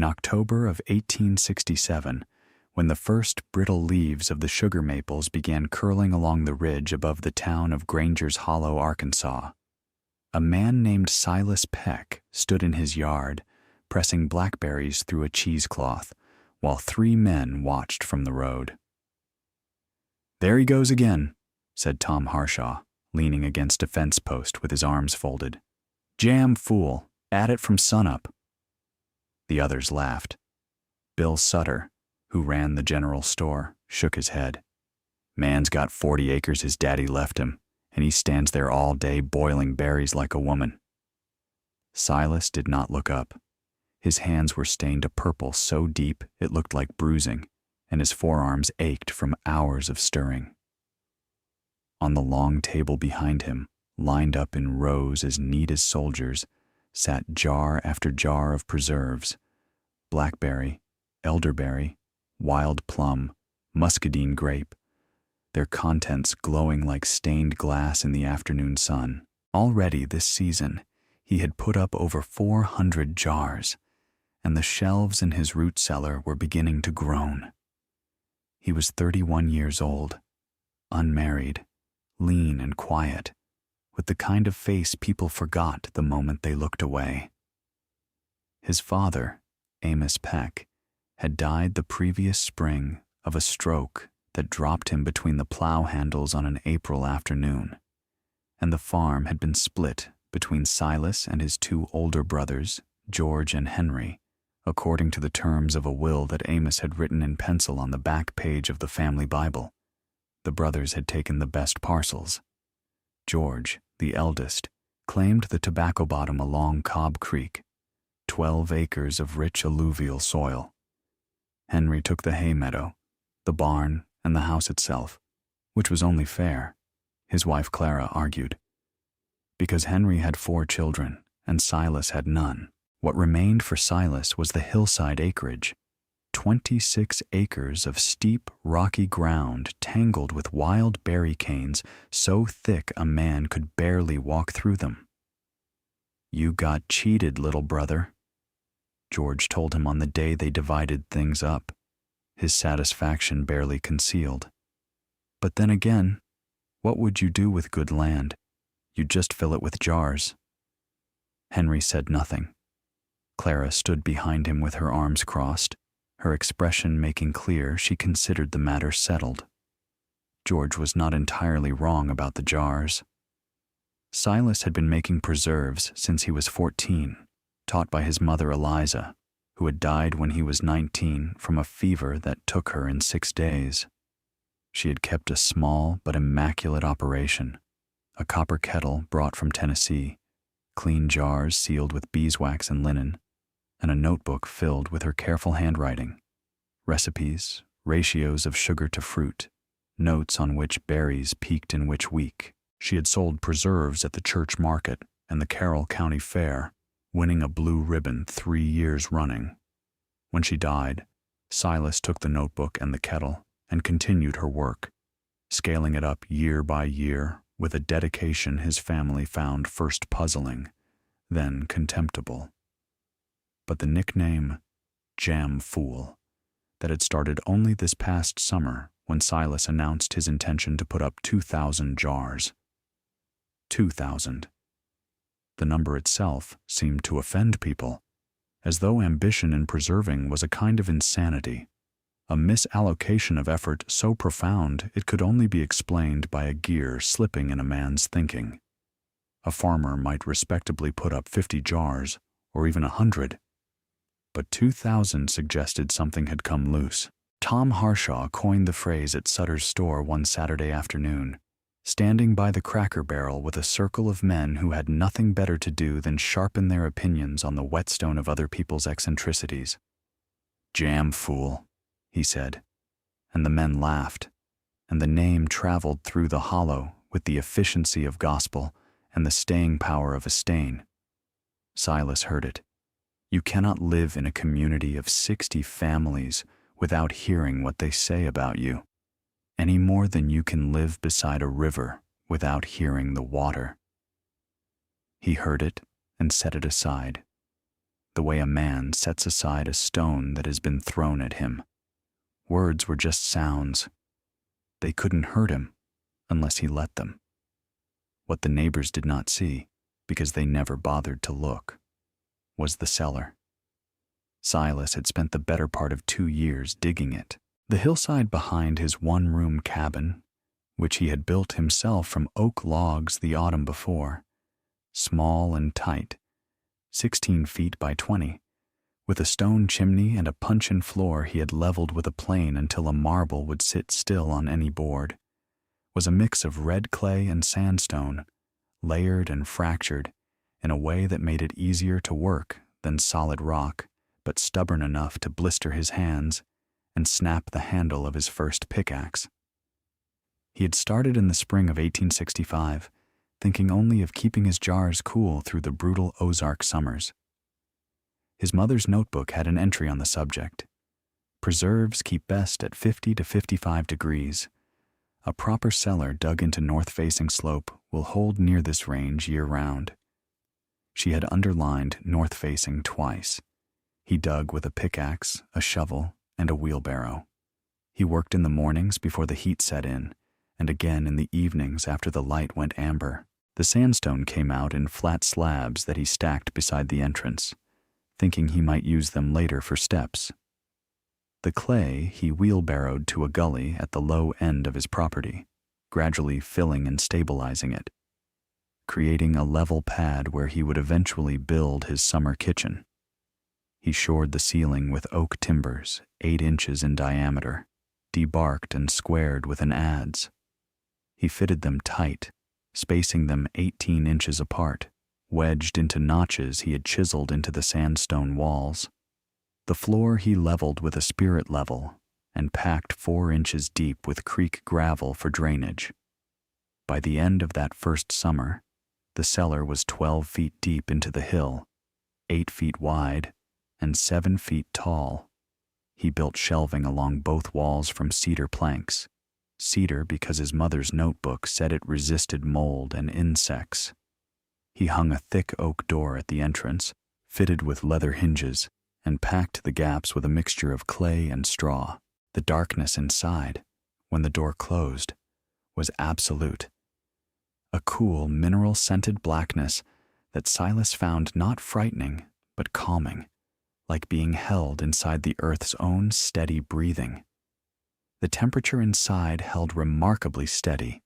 October of 1867, when the first brittle leaves of the sugar maples began curling along the ridge above the town of Granger's Hollow, Arkansas, a man named Silas Peck stood in his yard, pressing blackberries through a cheesecloth, while 3 men watched from the road. "There he goes again," said Tom Harshaw, leaning against a fence post with his arms folded. "Jam fool, at it from sunup." The others laughed. Bill Sutter, who ran the general store, shook his head. "Man's got 40 acres his daddy left him, and he stands there all day boiling berries like a woman." Silas did not look up. His hands were stained a purple so deep it looked like bruising, and his forearms ached from hours of stirring. On the long table behind him, lined up in rows as neat as soldiers, sat jar after jar of preserves: blackberry, elderberry, wild plum, muscadine grape, their contents glowing like stained glass in the afternoon sun. Already this season, he had put up over 400 jars, and the shelves in his root cellar were beginning to groan. He was 31 years old, unmarried, lean and quiet, with the kind of face people forgot the moment they looked away. His father, Amos Peck, had died the previous spring of a stroke that dropped him between the plow handles on an April afternoon, and the farm had been split between Silas and his 2 older brothers, George and Henry, according to the terms of a will that Amos had written in pencil on the back page of the family Bible. The brothers had taken the best parcels. George, the eldest, claimed the tobacco bottom along Cobb Creek, 12 acres of rich alluvial soil. Henry took the hay meadow, the barn, and the house itself, which was only fair, his wife Clara argued. Because Henry had 4 children and Silas had none, what remained for Silas was the hillside acreage, 26 acres of steep, rocky ground tangled with wild berry canes so thick a man could barely walk through them. "You got cheated, little brother," George told him on the day they divided things up, his satisfaction barely concealed. "But then again, what would you do with good land? You'd just fill it with jars." Henry said nothing. Clara stood behind him with her arms crossed, her expression making clear she considered the matter settled. George was not entirely wrong about the jars. Silas had been making preserves since he was 14, taught by his mother Eliza, who had died when he was 19 from a fever that took her in 6 days. She had kept a small but immaculate operation, a copper kettle brought from Tennessee, clean jars sealed with beeswax and linen, and a notebook filled with her careful handwriting, recipes, ratios of sugar to fruit, notes on which berries peaked in which week. She had sold preserves at the church market and the Carroll County Fair, winning a blue ribbon 3 years running. When she died, Silas took the notebook and the kettle and continued her work, scaling it up year by year with a dedication his family found first puzzling, then contemptible. But the nickname, Jam Fool, that had started only this past summer when Silas announced his intention to put up 2,000 jars. 2,000. The number itself seemed to offend people, as though ambition in preserving was a kind of insanity, a misallocation of effort so profound it could only be explained by a gear slipping in a man's thinking. A farmer might respectably put up 50 jars, or even 100, but 2,000 suggested something had come loose. Tom Harshaw coined the phrase at Sutter's store one Saturday afternoon, standing by the Cracker Barrel with a circle of men who had nothing better to do than sharpen their opinions on the whetstone of other people's eccentricities. "Jam Fool," he said, and the men laughed, and the name traveled through the hollow with the efficiency of gospel and the staying power of a stain. Silas heard it. You cannot live in a community of 60 families without hearing what they say about you, any more than you can live beside a river without hearing the water. He heard it and set it aside. the way a man sets aside a stone that has been thrown at him. Words were just sounds. They couldn't hurt him unless he let them. What the neighbors did not see, because they never bothered to look, was the cellar. Silas had spent the better part of 2 years digging it. The hillside behind his one-room cabin, which he had built himself from oak logs the autumn before, small and tight, 16 feet by 20, with a stone chimney and a puncheon floor he had leveled with a plane until a marble would sit still on any board, was a mix of red clay and sandstone, layered and fractured in a way that made it easier to work than solid rock, but stubborn enough to blister his hands and snap the handle of his first pickaxe. He had started in the spring of 1865, thinking only of keeping his jars cool through the brutal Ozark summers. His mother's notebook had an entry on the subject. Preserves keep best at 50 to 55 degrees. A proper cellar dug into north-facing slope will hold near this range year-round. She had underlined north-facing twice. He dug with a pickaxe, a shovel, and a wheelbarrow. He worked in the mornings before the heat set in, and again in the evenings after the light went amber. The sandstone came out in flat slabs that he stacked beside the entrance, thinking he might use them later for steps. The clay he wheelbarrowed to a gully at the low end of his property, gradually filling and stabilizing it, creating a level pad where he would eventually build his summer kitchen. He shored the ceiling with oak timbers, 8 inches in diameter, debarked and squared with an adze. He fitted them tight, spacing them 18 inches apart, wedged into notches he had chiseled into the sandstone walls. The floor he leveled with a spirit level and packed 4 inches deep with creek gravel for drainage. By the end of that first summer, the cellar was 12 feet deep into the hill, 8 feet wide, and 7 feet tall. He built shelving along both walls from cedar planks. Cedar because his mother's notebook said it resisted mold and insects. He hung a thick oak door at the entrance, fitted with leather hinges, and packed the gaps with a mixture of clay and straw. The darkness inside, when the door closed, was absolute. A cool, mineral-scented blackness that Silas found not frightening, but calming, like being held inside the earth's own steady breathing. The temperature inside held remarkably steady.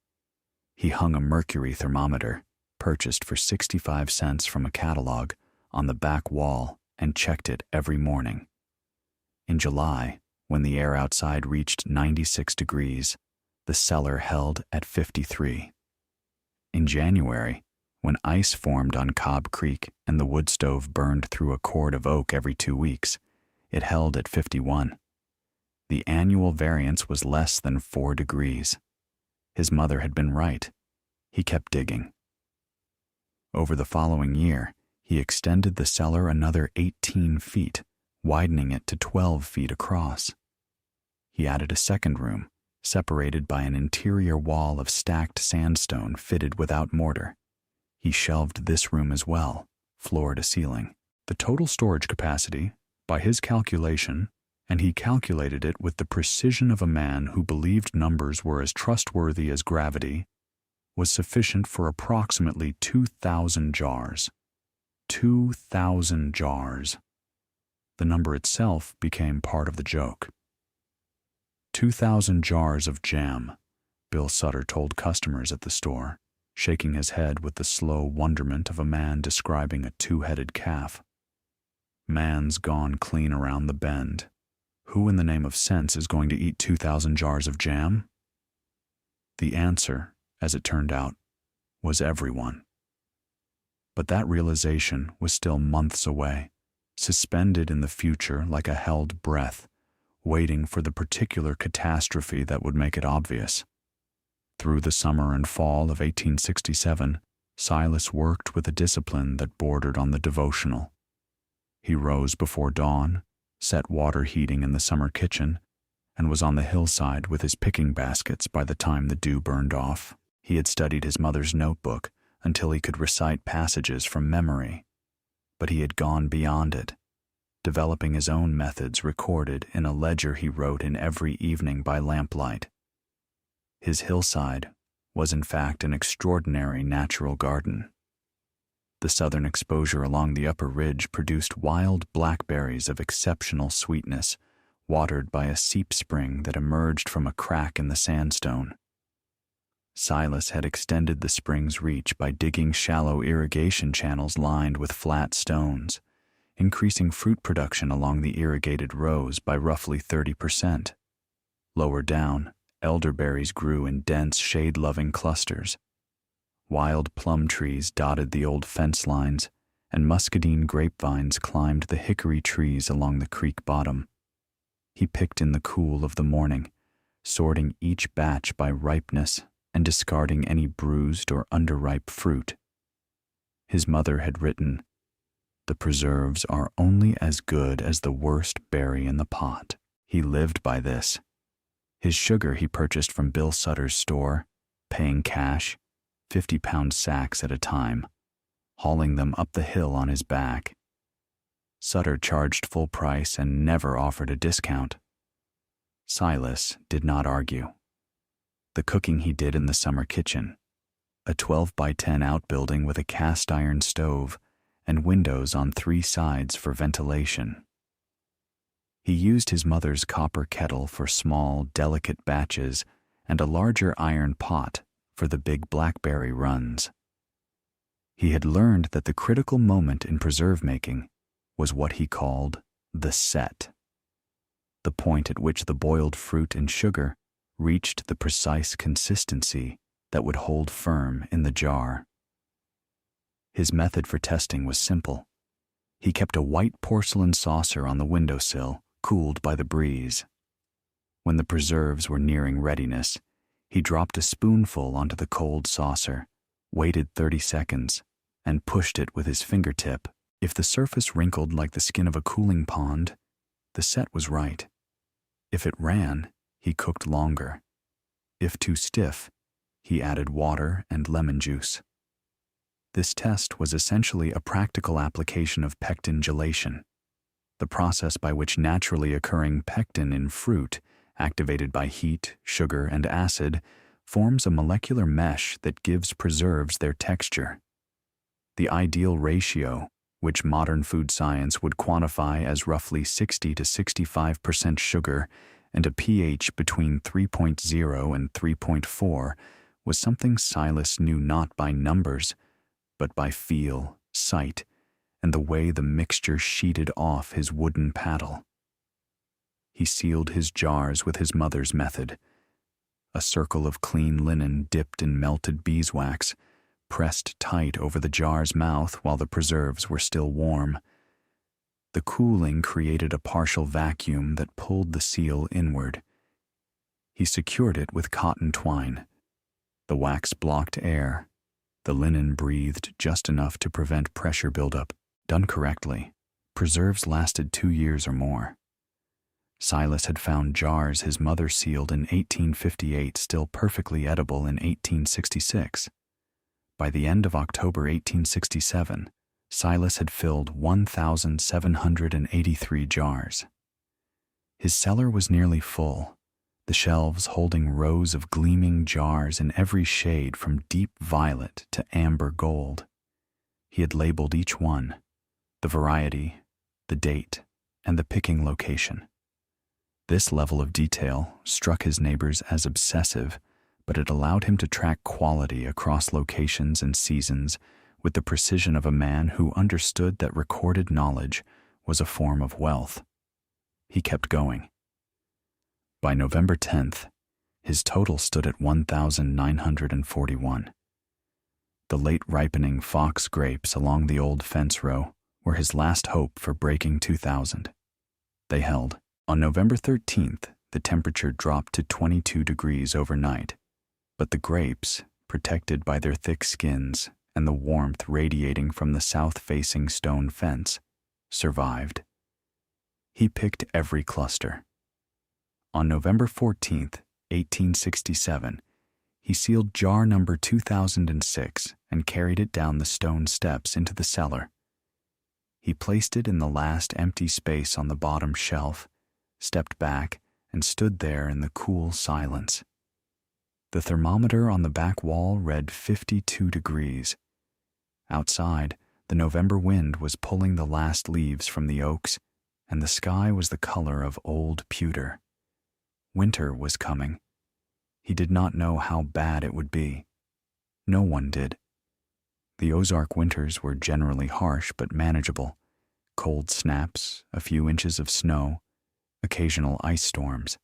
He hung a mercury thermometer, purchased for 65 cents from a catalog, on the back wall and checked it every morning. In July, when the air outside reached 96 degrees, the cellar held at 53. In January, when ice formed on Cobb Creek and the wood stove burned through a cord of oak every 2 weeks, it held at 51. The annual variance was less than 4 degrees. His mother had been right. He kept digging. Over the following year, he extended the cellar another 18 feet, widening it to 12 feet across. He added a second room, separated by an interior wall of stacked sandstone fitted without mortar. He shelved this room as well, floor to ceiling. The total storage capacity, by his calculation, and he calculated it with the precision of a man who believed numbers were as trustworthy as gravity, was sufficient for approximately 2,000 jars. 2,000 jars. The number itself became part of the joke. 2,000 jars of jam, Bill Sutter told customers at the store, shaking his head with the slow wonderment of a man describing a 2-headed calf. Man's gone clean around the bend. Who in the name of sense is going to eat 2,000 jars of jam? The answer, as it turned out, was everyone. But that realization was still months away, suspended in the future like a held breath, waiting for the particular catastrophe that would make it obvious. Through the summer and fall of 1867, Silas worked with a discipline that bordered on the devotional. He rose before dawn, set water heating in the summer kitchen, and was on the hillside with his picking baskets by the time the dew burned off. He had studied his mother's notebook until he could recite passages from memory, but he had gone beyond it. developing his own methods recorded in a ledger he wrote in every evening by lamplight. His hillside was in fact an extraordinary natural garden. The southern exposure along the upper ridge produced wild blackberries of exceptional sweetness, watered by a seep spring that emerged from a crack in the sandstone. Silas had extended the spring's reach by digging shallow irrigation channels lined with flat stones, increasing fruit production along the irrigated rows by roughly 30%. Lower down, elderberries grew in dense, shade-loving clusters. Wild plum trees dotted the old fence lines, and muscadine grapevines climbed the hickory trees along the creek bottom. He picked in the cool of the morning, sorting each batch by ripeness and discarding any bruised or underripe fruit. His mother had written, "The preserves are only as good as the worst berry in the pot." He lived by this. His sugar he purchased from Bill Sutter's store, paying cash, 50-pound sacks at a time, hauling them up the hill on his back. Sutter charged full price and never offered a discount. Silas did not argue. The cooking he did in the summer kitchen, a 12-by-10 outbuilding with a cast-iron stove and windows on 3 sides for ventilation. He used his mother's copper kettle for small, delicate batches and a larger iron pot for the big blackberry runs. He had learned that the critical moment in preserve making was what he called the set, the point at which the boiled fruit and sugar reached the precise consistency that would hold firm in the jar. His method for testing was simple. He kept a white porcelain saucer on the windowsill, cooled by the breeze. When the preserves were nearing readiness, he dropped a spoonful onto the cold saucer, waited 30 seconds, and pushed it with his fingertip. If the surface wrinkled like the skin of a cooling pond, the set was right. If it ran, he cooked longer. If too stiff, he added water and lemon juice. This test was essentially a practical application of pectin gelation, the process by which naturally occurring pectin in fruit, activated by heat, sugar, and acid, forms a molecular mesh that gives preserves their texture. The ideal ratio, which modern food science would quantify as roughly 60 to 65% sugar and a pH between 3.0 and 3.4, was something Silas knew not by numbers, but by feel, sight, and the way the mixture sheeted off his wooden paddle. He sealed his jars with his mother's method, a circle of clean linen dipped in melted beeswax, pressed tight over the jar's mouth while the preserves were still warm. The cooling created a partial vacuum that pulled the seal inward. He secured it with cotton twine. The wax blocked air. The linen breathed just enough to prevent pressure buildup. Done correctly, preserves lasted 2 years or more. Silas had found jars his mother sealed in 1858 still perfectly edible in 1866. By the end of October 1867, Silas had filled 1,783 jars. His cellar was nearly full, the shelves holding rows of gleaming jars in every shade from deep violet to amber gold. He had labeled each one, the variety, the date, and the picking location. This level of detail struck his neighbors as obsessive, but it allowed him to track quality across locations and seasons with the precision of a man who understood that recorded knowledge was a form of wealth. He kept going. By November 10th, his total stood at 1,941. The late ripening fox grapes along the old fence row were his last hope for breaking 2,000. They held. On November 13th, the temperature dropped to 22 degrees overnight, but the grapes, protected by their thick skins and the warmth radiating from the south-facing stone fence, survived. He picked every cluster. On November 14th, 1867, he sealed jar number 2006 and carried it down the stone steps into the cellar. He placed it in the last empty space on the bottom shelf, stepped back, and stood there in the cool silence. The thermometer on the back wall read 52 degrees. Outside, the November wind was pulling the last leaves from the oaks, and the sky was the color of old pewter. Winter was coming. He did not know how bad it would be. No one did. The Ozark winters were generally harsh but manageable. Cold snaps, a few inches of snow, occasional ice storms.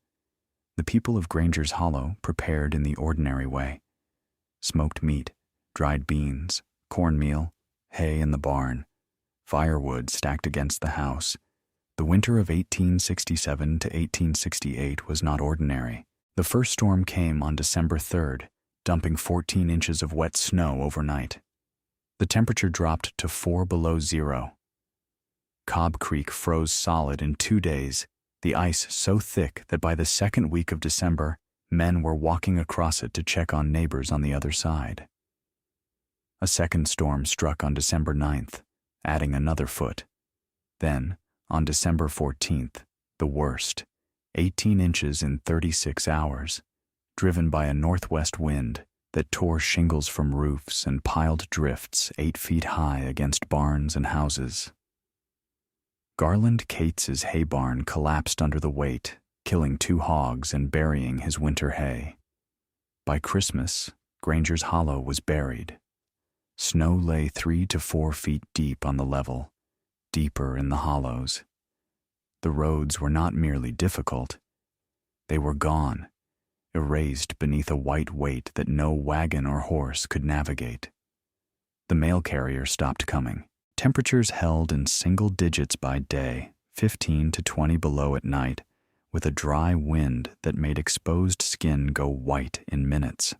The people of Granger's Hollow prepared in the ordinary way. Smoked meat, dried beans, cornmeal, hay in the barn, firewood stacked against the house. The winter of 1867 to 1868 was not ordinary. The first storm came on December 3rd, dumping 14 inches of wet snow overnight. The temperature dropped to 4 below zero. Cobb Creek froze solid in 2 days, the ice so thick that by the second week of December, men were walking across it to check on neighbors on the other side. A second storm struck on December 9th, adding another foot. Then, on December 14th, the worst, 18 inches in 36 hours, driven by a northwest wind that tore shingles from roofs and piled drifts 8 feet high against barns and houses. Garland Cates's hay barn collapsed under the weight, killing 2 hogs and burying his winter hay. By Christmas, Granger's Hollow was buried. Snow lay 3 to 4 feet deep on the level, deeper in the hollows. The roads were not merely difficult. They were gone, erased beneath a white weight that no wagon or horse could navigate. The mail carrier stopped coming. Temperatures held in single digits by day, 15 to 20 below at night, with a dry wind that made exposed skin go white in minutes.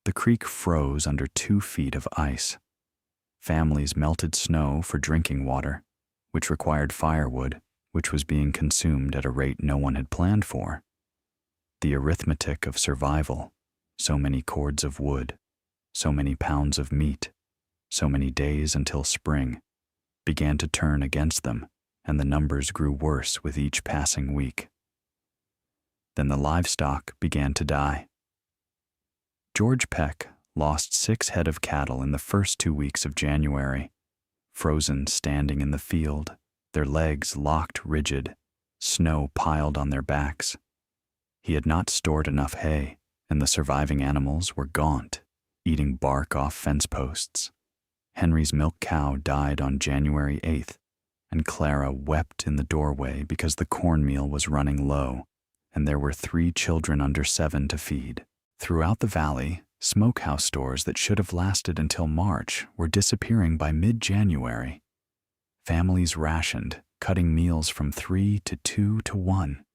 The creek froze under 2 feet of ice. Families melted snow for drinking water, which required firewood, which was being consumed at a rate no one had planned for. The arithmetic of survival, so many cords of wood, so many pounds of meat, so many days until spring, began to turn against them, and the numbers grew worse with each passing week. Then the livestock began to die. George Peck lost 6 head of cattle in the first 2 weeks of January, frozen standing in the field, their legs locked rigid, snow piled on their backs. He had not stored enough hay, and the surviving animals were gaunt, eating bark off fence posts. Henry's milk cow died on January 8th, and Clara wept in the doorway because the cornmeal was running low, and there were 3 children under 7 to feed. Throughout the valley, smokehouse stores that should have lasted until March were disappearing by mid-January. Families rationed, cutting meals from 3 to 2 to 1.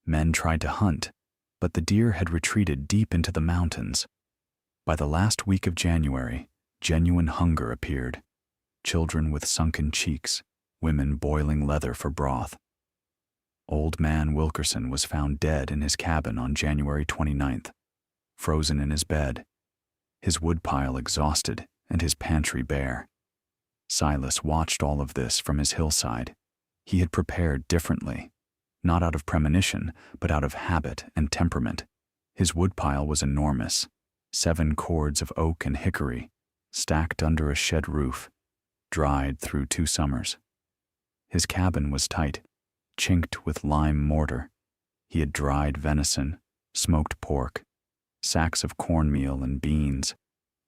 Men tried to hunt, but the deer had retreated deep into the mountains. By the last week of January, genuine hunger appeared. Children with sunken cheeks, women boiling leather for broth. Old man Wilkerson was found dead in his cabin on January 29th, frozen in his bed, his woodpile exhausted and his pantry bare. Silas watched all of this from his hillside. He had prepared differently, not out of premonition, but out of habit and temperament. His woodpile was enormous, 7 cords of oak and hickory, stacked under a shed roof, dried through 2 summers. His cabin was tight, chinked with lime mortar. He had dried venison, smoked pork, sacks of cornmeal and beans,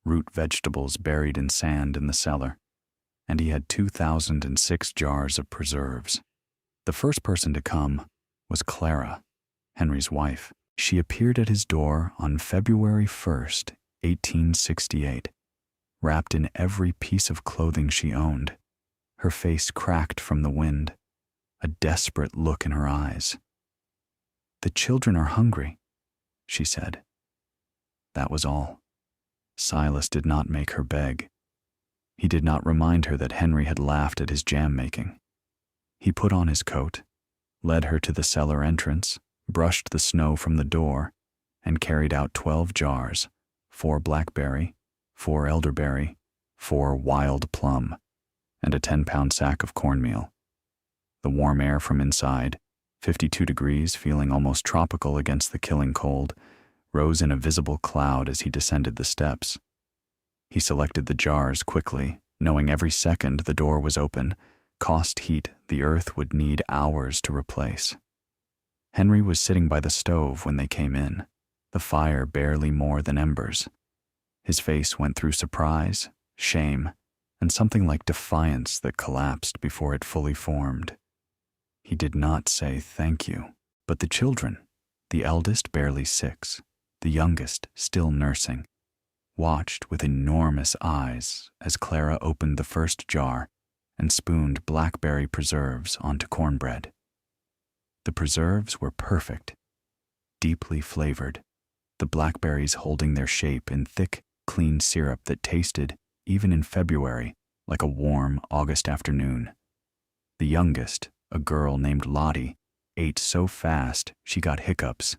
root vegetables buried in sand in the cellar, and he had 2,006 jars of preserves. The first person to come was Clara, Henry's wife. She appeared at his door on February 1st, 1868, wrapped in every piece of clothing she owned, her face cracked from the wind, a desperate look in her eyes. "The children are hungry," she said. That was all. Silas did not make her beg. He did not remind her that Henry had laughed at his jam-making. He put on his coat, led her to the cellar entrance, brushed the snow from the door, and carried out 12 jars, 4 blackberry, 4 elderberry, 4 wild plum, and a 10-pound sack of cornmeal. The warm air from inside, 52 degrees, feeling almost tropical against the killing cold, rose in a visible cloud as he descended the steps. He selected the jars quickly, knowing every second the door was open, cost heat the earth would need hours to replace. Henry was sitting by the stove when they came in, the fire barely more than embers. His face went through surprise, shame, and something like defiance that collapsed before it fully formed. He did not say thank you, but the children, the eldest barely 6, the youngest still nursing, watched with enormous eyes as Clara opened the first jar and spooned blackberry preserves onto cornbread. The preserves were perfect, deeply flavored, the blackberries holding their shape in thick, clean syrup that tasted, even in February, like a warm August afternoon. The youngest, a girl named Lottie, ate so fast she got hiccups.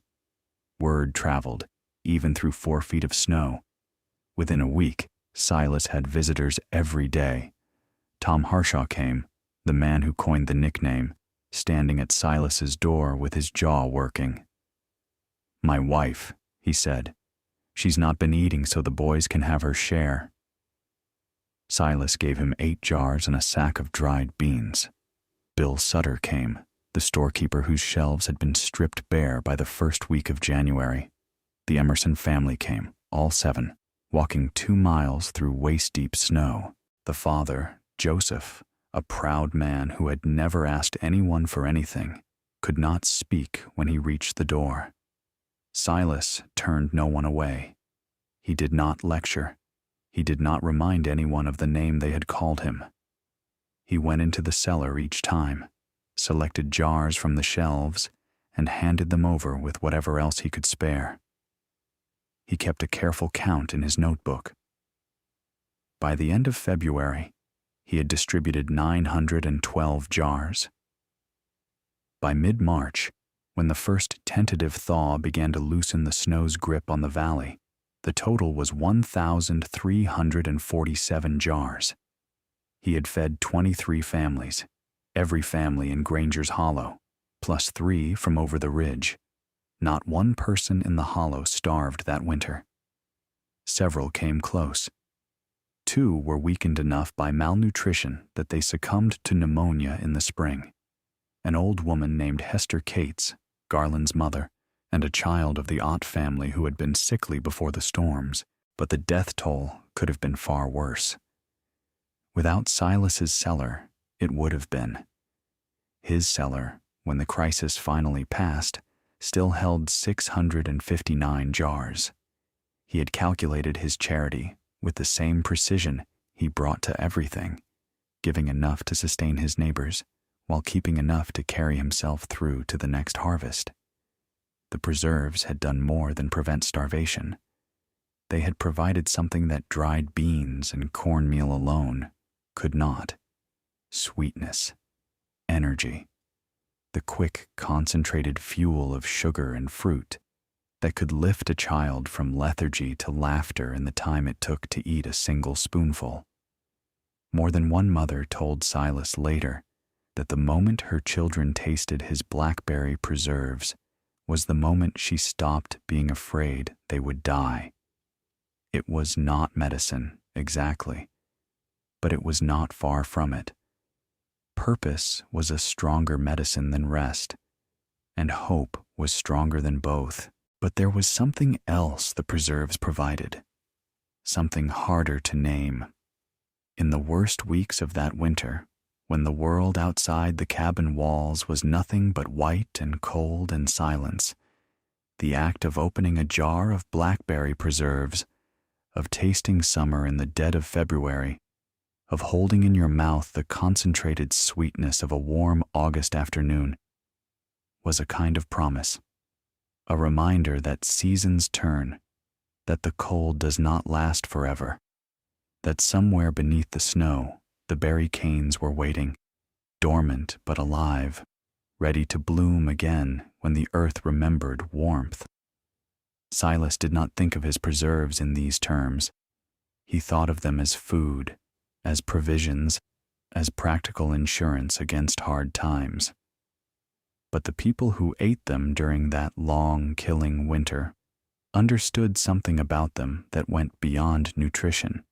Word traveled, even through 4 feet of snow. Within a week, Silas had visitors every day. Tom Harshaw came, the man who coined the nickname, standing at Silas's door with his jaw working. "My wife," he said. "She's not been eating so the boys can have her share." Silas gave him 8 jars and a sack of dried beans. Bill Sutter came, the storekeeper whose shelves had been stripped bare by the first week of January. The Emerson family came, all 7, walking 2 miles through waist-deep snow. The father, Joseph, a proud man who had never asked anyone for anything, could not speak when he reached the door. Silas turned no one away. He did not lecture. He did not remind anyone of the name they had called him. He went into the cellar each time, selected jars from the shelves, and handed them over with whatever else he could spare. He kept a careful count in his notebook. By the end of February, he had distributed 912 jars. By mid-March, when the first tentative thaw began to loosen the snow's grip on the valley, the total was 1,347 jars. He had fed 23 families, every family in Granger's Hollow, plus 3 from over the ridge. Not one person in the hollow starved that winter. Several came close. 2 were weakened enough by malnutrition that they succumbed to pneumonia in the spring. An old woman named Hester Cates, Garland's mother, and a child of the Ott family who had been sickly before the storms, but the death toll could have been far worse. Without Silas's cellar, it would have been. His cellar, when the crisis finally passed, still held 659 jars. He had calculated his charity with the same precision he brought to everything, giving enough to sustain his neighbors while keeping enough to carry himself through to the next harvest. The preserves had done more than prevent starvation. They had provided something that dried beans and cornmeal alone could not: sweetness, energy, the quick, concentrated fuel of sugar and fruit that could lift a child from lethargy to laughter in the time it took to eat a single spoonful. More than one mother told Silas later that the moment her children tasted his blackberry preserves was the moment she stopped being afraid they would die. It was not medicine, exactly, but it was not far from it. Purpose was a stronger medicine than rest, and hope was stronger than both. But there was something else the preserves provided, something harder to name. In the worst weeks of that winter, when the world outside the cabin walls was nothing but white and cold and silence, the act of opening a jar of blackberry preserves, of tasting summer in the dead of February, of holding in your mouth the concentrated sweetness of a warm August afternoon, was a kind of promise. A reminder that seasons turn, that the cold does not last forever, that somewhere beneath the snow the berry canes were waiting, dormant but alive, ready to bloom again when the earth remembered warmth. Silas did not think of his preserves in these terms. He thought of them as food, as provisions, as practical insurance against hard times. But the people who ate them during that long, killing winter understood something about them that went beyond nutrition.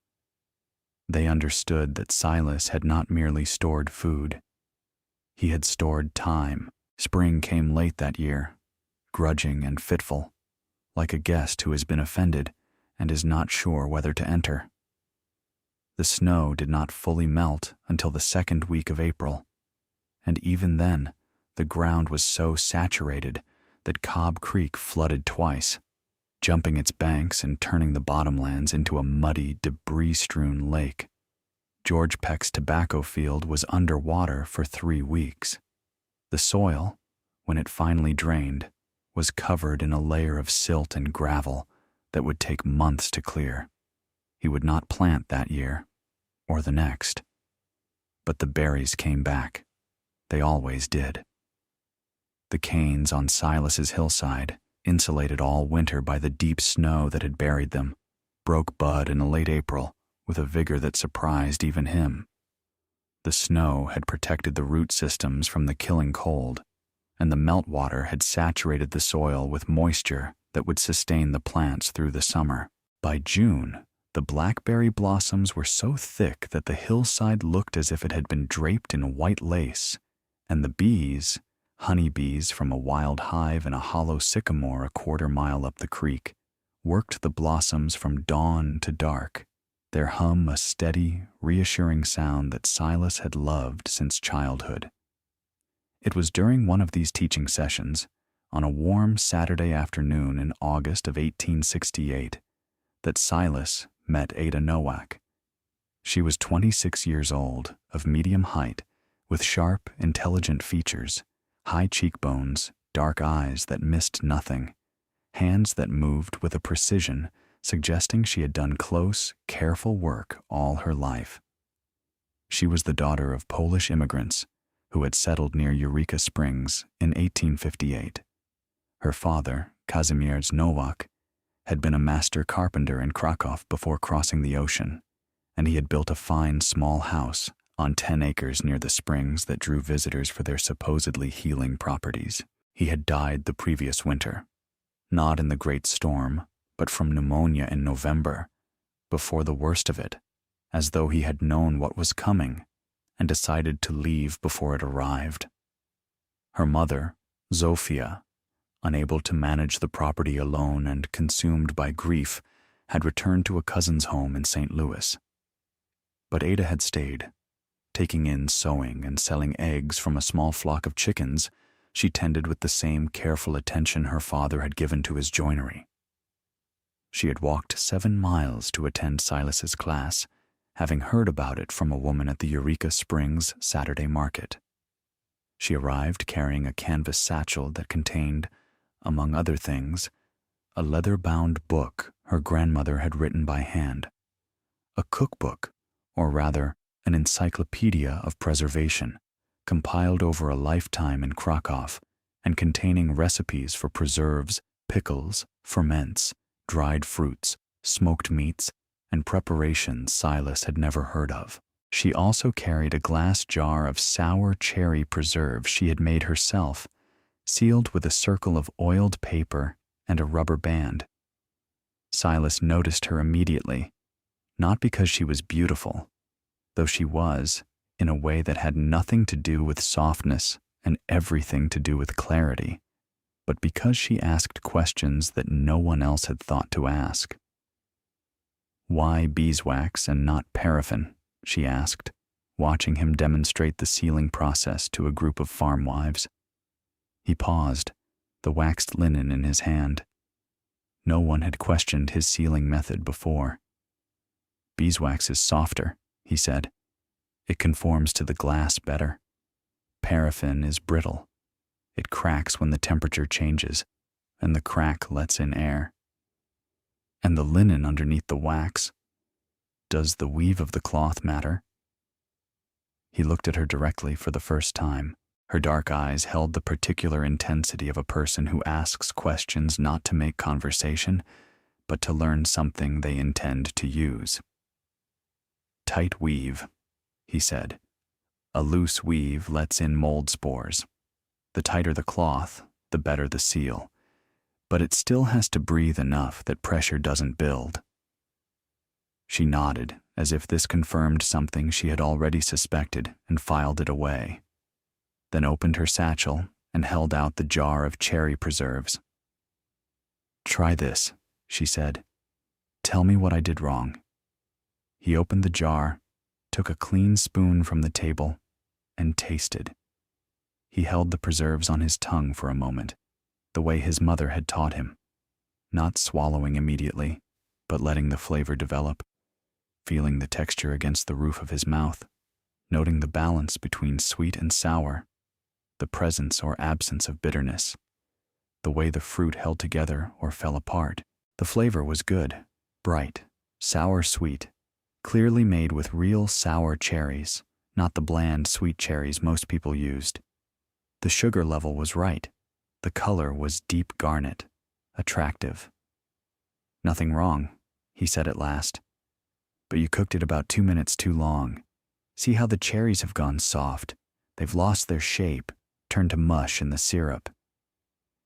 They understood that Silas had not merely stored food. He had stored time. Spring came late that year, grudging and fitful, like a guest who has been offended and is not sure whether to enter. The snow did not fully melt until the second week of April, and even then, the ground was so saturated that Cobb Creek flooded twice, jumping its banks and turning the bottomlands into a muddy, debris-strewn lake. George Peck's tobacco field was underwater for 3 weeks. The soil, when it finally drained, was covered in a layer of silt and gravel that would take months to clear. He would not plant that year, or the next. But the berries came back. They always did. The canes on Silas's hillside, insulated all winter by the deep snow that had buried them, broke bud in late April with a vigor that surprised even him. The snow had protected the root systems from the killing cold, and the meltwater had saturated the soil with moisture that would sustain the plants through the summer. By June, the blackberry blossoms were so thick that the hillside looked as if it had been draped in white lace, and the bees, honeybees from a wild hive in a hollow sycamore a quarter-mile up the creek, worked the blossoms from dawn to dark, their hum a steady, reassuring sound that Silas had loved since childhood. It was during one of these teaching sessions, on a warm Saturday afternoon in August of 1868, that Silas met Ada Nowak. She was 26 years old, of medium height, with sharp, intelligent features, high cheekbones, dark eyes that missed nothing, hands that moved with a precision suggesting she had done close, careful work all her life. She was the daughter of Polish immigrants who had settled near Eureka Springs in 1858. Her father, Kazimierz Nowak, had been a master carpenter in Krakow before crossing the ocean, and he had built a fine small house on 10 acres near the springs that drew visitors for their supposedly healing properties. He had died the previous winter, not in the great storm, but from pneumonia in November, before the worst of it, as though he had known what was coming and decided to leave before it arrived. Her mother, Zofia, unable to manage the property alone and consumed by grief, had returned to a cousin's home in St. Louis. But Ada had stayed. Taking in sewing and selling eggs from a small flock of chickens, she tended with the same careful attention her father had given to his joinery. She had walked 7 miles to attend Silas's class, having heard about it from a woman at the Eureka Springs Saturday market. She arrived carrying a canvas satchel that contained, among other things, a leather-bound book her grandmother had written by hand, a cookbook, or rather, an encyclopedia of preservation, compiled over a lifetime in Krakow and containing recipes for preserves, pickles, ferments, dried fruits, smoked meats, and preparations Silas had never heard of. She also carried a glass jar of sour cherry preserve she had made herself, sealed with a circle of oiled paper and a rubber band. Silas noticed her immediately, not because she was beautiful, though she was, in a way that had nothing to do with softness and everything to do with clarity, but because she asked questions that no one else had thought to ask. "Why beeswax and not paraffin?" she asked, watching him demonstrate the sealing process to a group of farm wives. He paused, the waxed linen in his hand. No one had questioned his sealing method before. "Beeswax is softer," he said. "It conforms to the glass better. Paraffin is brittle. It cracks when the temperature changes, and the crack lets in air. And the linen underneath the wax, does the weave of the cloth matter?" He looked at her directly for the first time. Her dark eyes held the particular intensity of a person who asks questions not to make conversation, but to learn something they intend to use. "Tight weave," he said, A loose weave lets in mold spores. The tighter the cloth, the better the seal. But it still has to breathe enough that pressure doesn't build. She nodded, as if this confirmed something she had already suspected, and filed it away. Then opened her satchel and held out the jar of cherry preserves. "Try this," she said. "Tell me what I did wrong." He opened the jar, took a clean spoon from the table, and tasted. He held the preserves on his tongue for a moment, the way his mother had taught him, not swallowing immediately, but letting the flavor develop, feeling the texture against the roof of his mouth, noting the balance between sweet and sour, the presence or absence of bitterness, the way the fruit held together or fell apart. The flavor was good, bright, sour-sweet, clearly made with real sour cherries, not the bland sweet cherries most people used. The sugar level was right. The color was deep garnet, attractive. "Nothing wrong," he said at last. "But you cooked it about 2 minutes too long. See how the cherries have gone soft. They've lost their shape, turned to mush in the syrup.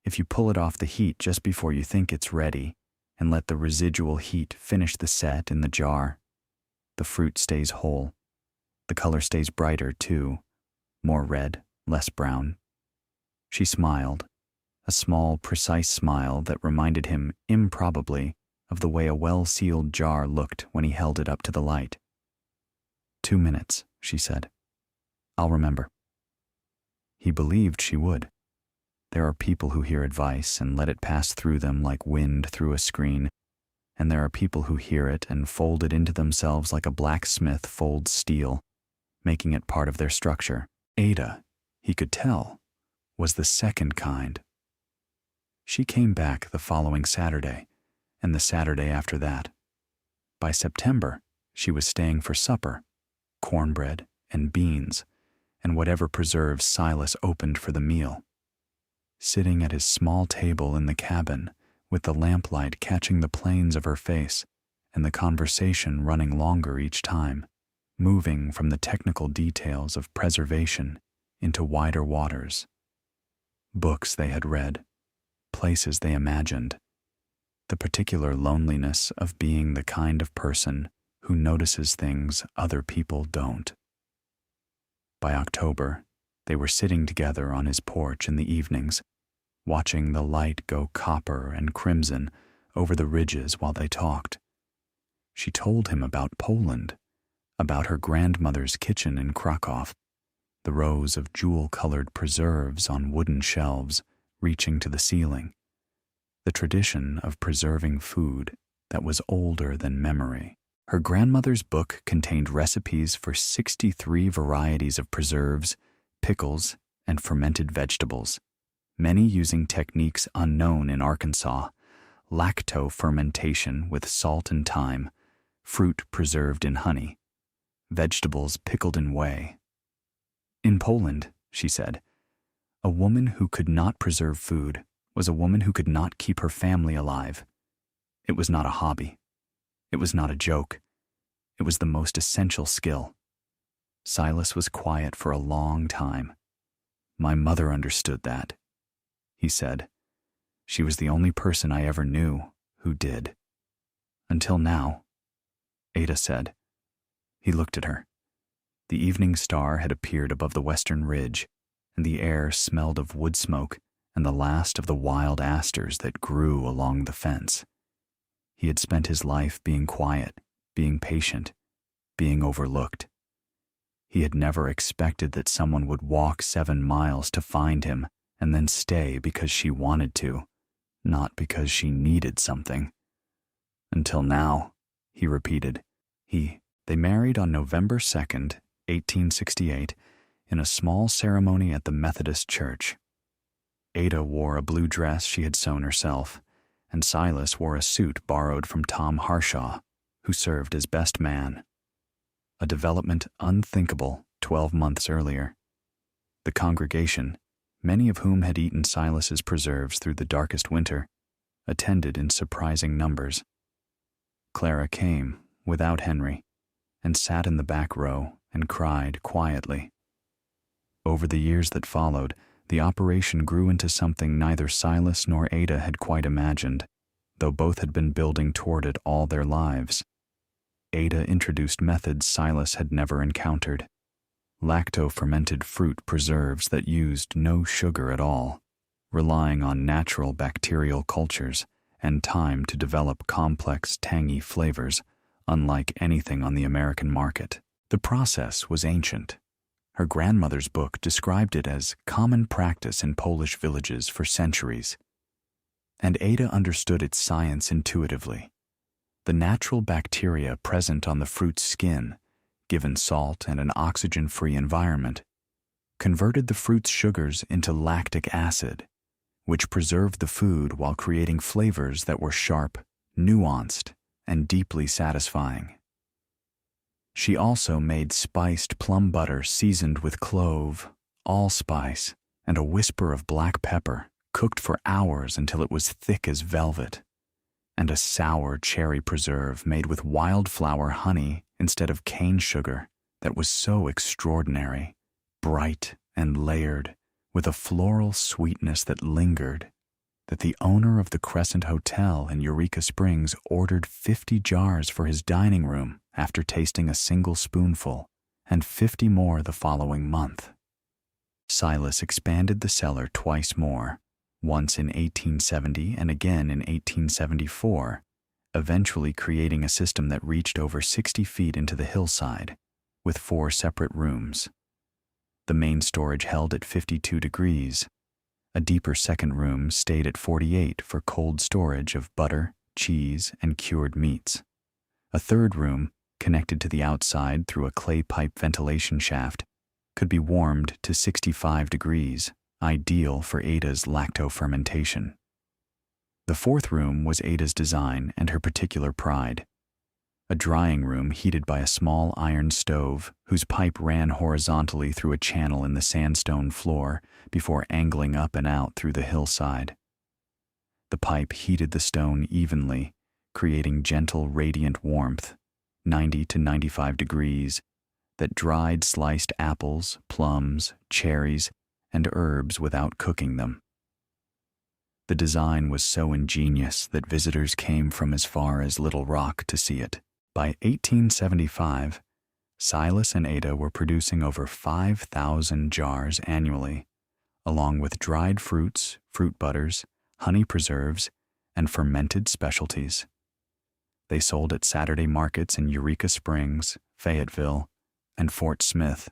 If you pull it off the heat just before you think it's ready and let the residual heat finish the set in the jar, the fruit stays whole. The color stays brighter, too, more red, less brown." She smiled, a small, precise smile that reminded him, improbably, of the way a well-sealed jar looked when he held it up to the light. 2 minutes, she said. "I'll remember." He believed she would. There are people who hear advice and let it pass through them like wind through a screen, and there are people who hear it and fold it into themselves like a blacksmith folds steel, making it part of their structure. Ada, he could tell, was the second kind. She came back the following Saturday, and the Saturday after that. By September, she was staying for supper, cornbread and beans, and whatever preserves Silas opened for the meal. Sitting at his small table in the cabin, with the lamplight catching the planes of her face, and the conversation running longer each time, moving from the technical details of preservation into wider waters. Books they had read, places they imagined, the particular loneliness of being the kind of person who notices things other people don't. By October, they were sitting together on his porch in the evenings, watching the light go copper and crimson over the ridges while they talked. She told him about Poland, about her grandmother's kitchen in Krakow, the rows of jewel-colored preserves on wooden shelves reaching to the ceiling, the tradition of preserving food that was older than memory. Her grandmother's book contained recipes for 63 varieties of preserves, pickles, and fermented vegetables, many using techniques unknown in Arkansas: lacto-fermentation with salt and thyme, fruit preserved in honey, vegetables pickled in whey. In Poland, she said, a woman who could not preserve food was a woman who could not keep her family alive. It was not a hobby. It was not a joke. It was the most essential skill. Silas was quiet for a long time. "My mother understood that," he said. "She was the only person I ever knew who did. Until now," Ada said. He looked at her. The evening star had appeared above the western ridge, and the air smelled of wood smoke and the last of the wild asters that grew along the fence. He had spent his life being quiet, being patient, being overlooked. He had never expected that someone would walk 7 miles to find him and then stay because she wanted to, not because she needed something. "Until now," he repeated. They married on November 2nd, 1868, in a small ceremony at the Methodist Church. Ada wore a blue dress she had sewn herself, and Silas wore a suit borrowed from Tom Harshaw, who served as best man. A development unthinkable 12 months earlier. The congregation, many of whom had eaten Silas's preserves through the darkest winter, attended in surprising numbers. Clara came, without Henry, and sat in the back row and cried quietly. Over the years that followed, the operation grew into something neither Silas nor Ada had quite imagined, though both had been building toward it all their lives. Ada introduced methods Silas had never encountered. Lacto-fermented fruit preserves that used no sugar at all, relying on natural bacterial cultures and time to develop complex, tangy flavors, unlike anything on the American market. The process was ancient. Her grandmother's book described it as common practice in Polish villages for centuries, and Ada understood its science intuitively. The natural bacteria present on the fruit's skin, given salt and an oxygen-free environment, converted the fruit's sugars into lactic acid, which preserved the food while creating flavors that were sharp, nuanced, and deeply satisfying. She also made spiced plum butter seasoned with clove, allspice, and a whisper of black pepper, cooked for hours until it was thick as velvet, and a sour cherry preserve made with wildflower honey instead of cane sugar that was so extraordinary, bright and layered, with a floral sweetness that lingered, that the owner of the Crescent Hotel in Eureka Springs ordered 50 jars for his dining room after tasting a single spoonful, and 50 more the following month. Silas expanded the cellar twice more, once in 1870 and again in 1874, eventually creating a system that reached over 60 feet into the hillside, with 4 separate rooms. The main storage held at 52 degrees. A deeper second room stayed at 48 for cold storage of butter, cheese, and cured meats. A third room, connected to the outside through a clay pipe ventilation shaft, could be warmed to 65 degrees, ideal for Ada's lacto-fermentation. The fourth room was Ada's design and her particular pride. A drying room heated by a small iron stove whose pipe ran horizontally through a channel in the sandstone floor before angling up and out through the hillside. The pipe heated the stone evenly, creating gentle, radiant warmth, 90 to 95 degrees, that dried sliced apples, plums, cherries, and herbs without cooking them. The design was so ingenious that visitors came from as far as Little Rock to see it. By 1875, Silas and Ada were producing over 5,000 jars annually, along with dried fruits, fruit butters, honey preserves, and fermented specialties. They sold at Saturday markets in Eureka Springs, Fayetteville, and Fort Smith.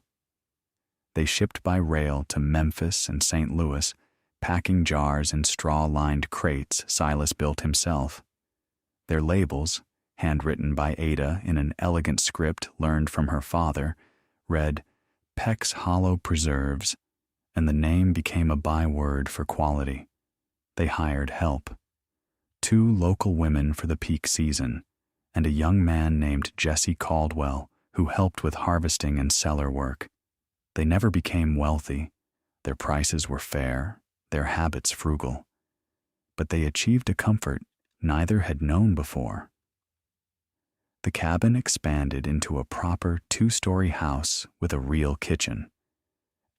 They shipped by rail to Memphis and St. Louis, packing jars in straw-lined crates Silas built himself. Their labels, handwritten by Ada in an elegant script learned from her father, read Peck's Hollow Preserves, and the name became a byword for quality. They hired help. 2 local women for the peak season, and a young man named Jesse Caldwell who helped with harvesting and cellar work. They never became wealthy. Their prices were fair, their habits frugal. But they achieved a comfort neither had known before. The cabin expanded into a proper 2-story house with a real kitchen.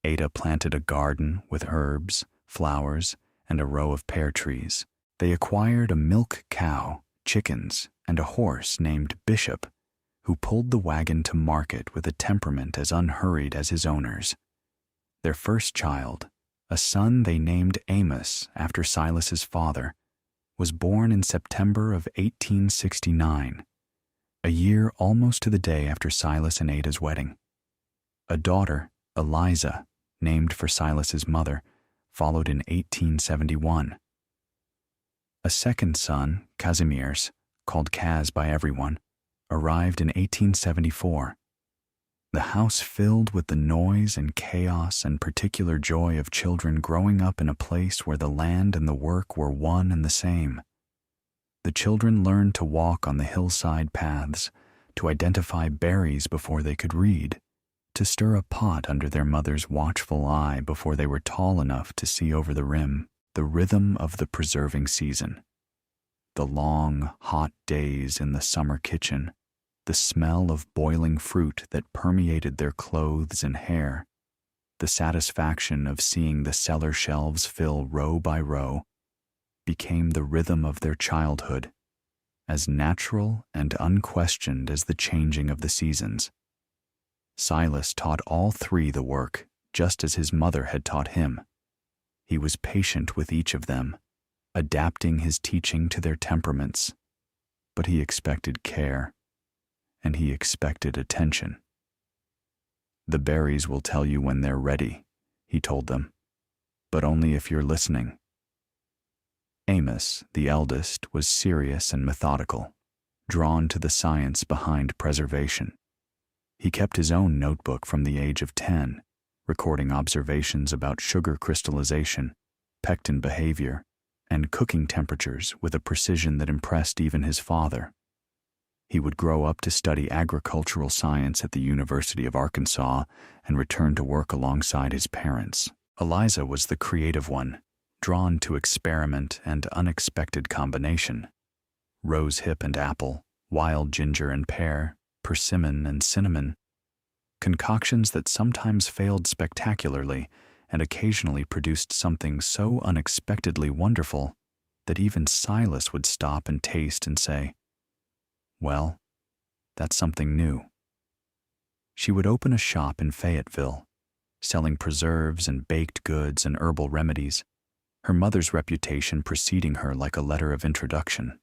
Ada planted a garden with herbs, flowers, and a row of pear trees. They acquired a milk cow, chickens, and a horse named Bishop, who pulled the wagon to market with a temperament as unhurried as his owner's. Their first child, a son they named Amos after Silas's father, was born in September of 1869, a year almost to the day after Silas and Ada's wedding. A daughter, Eliza, named for Silas's mother, followed in 1871. A second son, Kazimierz, called Kaz by everyone, arrived in 1874. The house filled with the noise and chaos and particular joy of children growing up in a place where the land and the work were one and the same. The children learned to walk on the hillside paths, to identify berries before they could read, to stir a pot under their mother's watchful eye before they were tall enough to see over the rim. The rhythm of the preserving season, the long, hot days in the summer kitchen, the smell of boiling fruit that permeated their clothes and hair, the satisfaction of seeing the cellar shelves fill row by row, became the rhythm of their childhood, as natural and unquestioned as the changing of the seasons. Silas taught all three the work, just as his mother had taught him. He was patient with each of them, adapting his teaching to their temperaments, but he expected care, and he expected attention. "The berries will tell you when they're ready," he told them, "but only if you're listening." Amos, the eldest, was serious and methodical, drawn to the science behind preservation. He kept his own notebook from the age of 10, recording observations about sugar crystallization, pectin behavior, and cooking temperatures with a precision that impressed even his father. He would grow up to study agricultural science at the University of Arkansas and return to work alongside his parents. Eliza was the creative one, drawn to experiment and unexpected combination. Rosehip and apple, wild ginger and pear, persimmon and cinnamon. Concoctions that sometimes failed spectacularly and occasionally produced something so unexpectedly wonderful that even Silas would stop and taste and say, "Well, that's something new." She would open a shop in Fayetteville, selling preserves and baked goods and herbal remedies, her mother's reputation preceding her like a letter of introduction.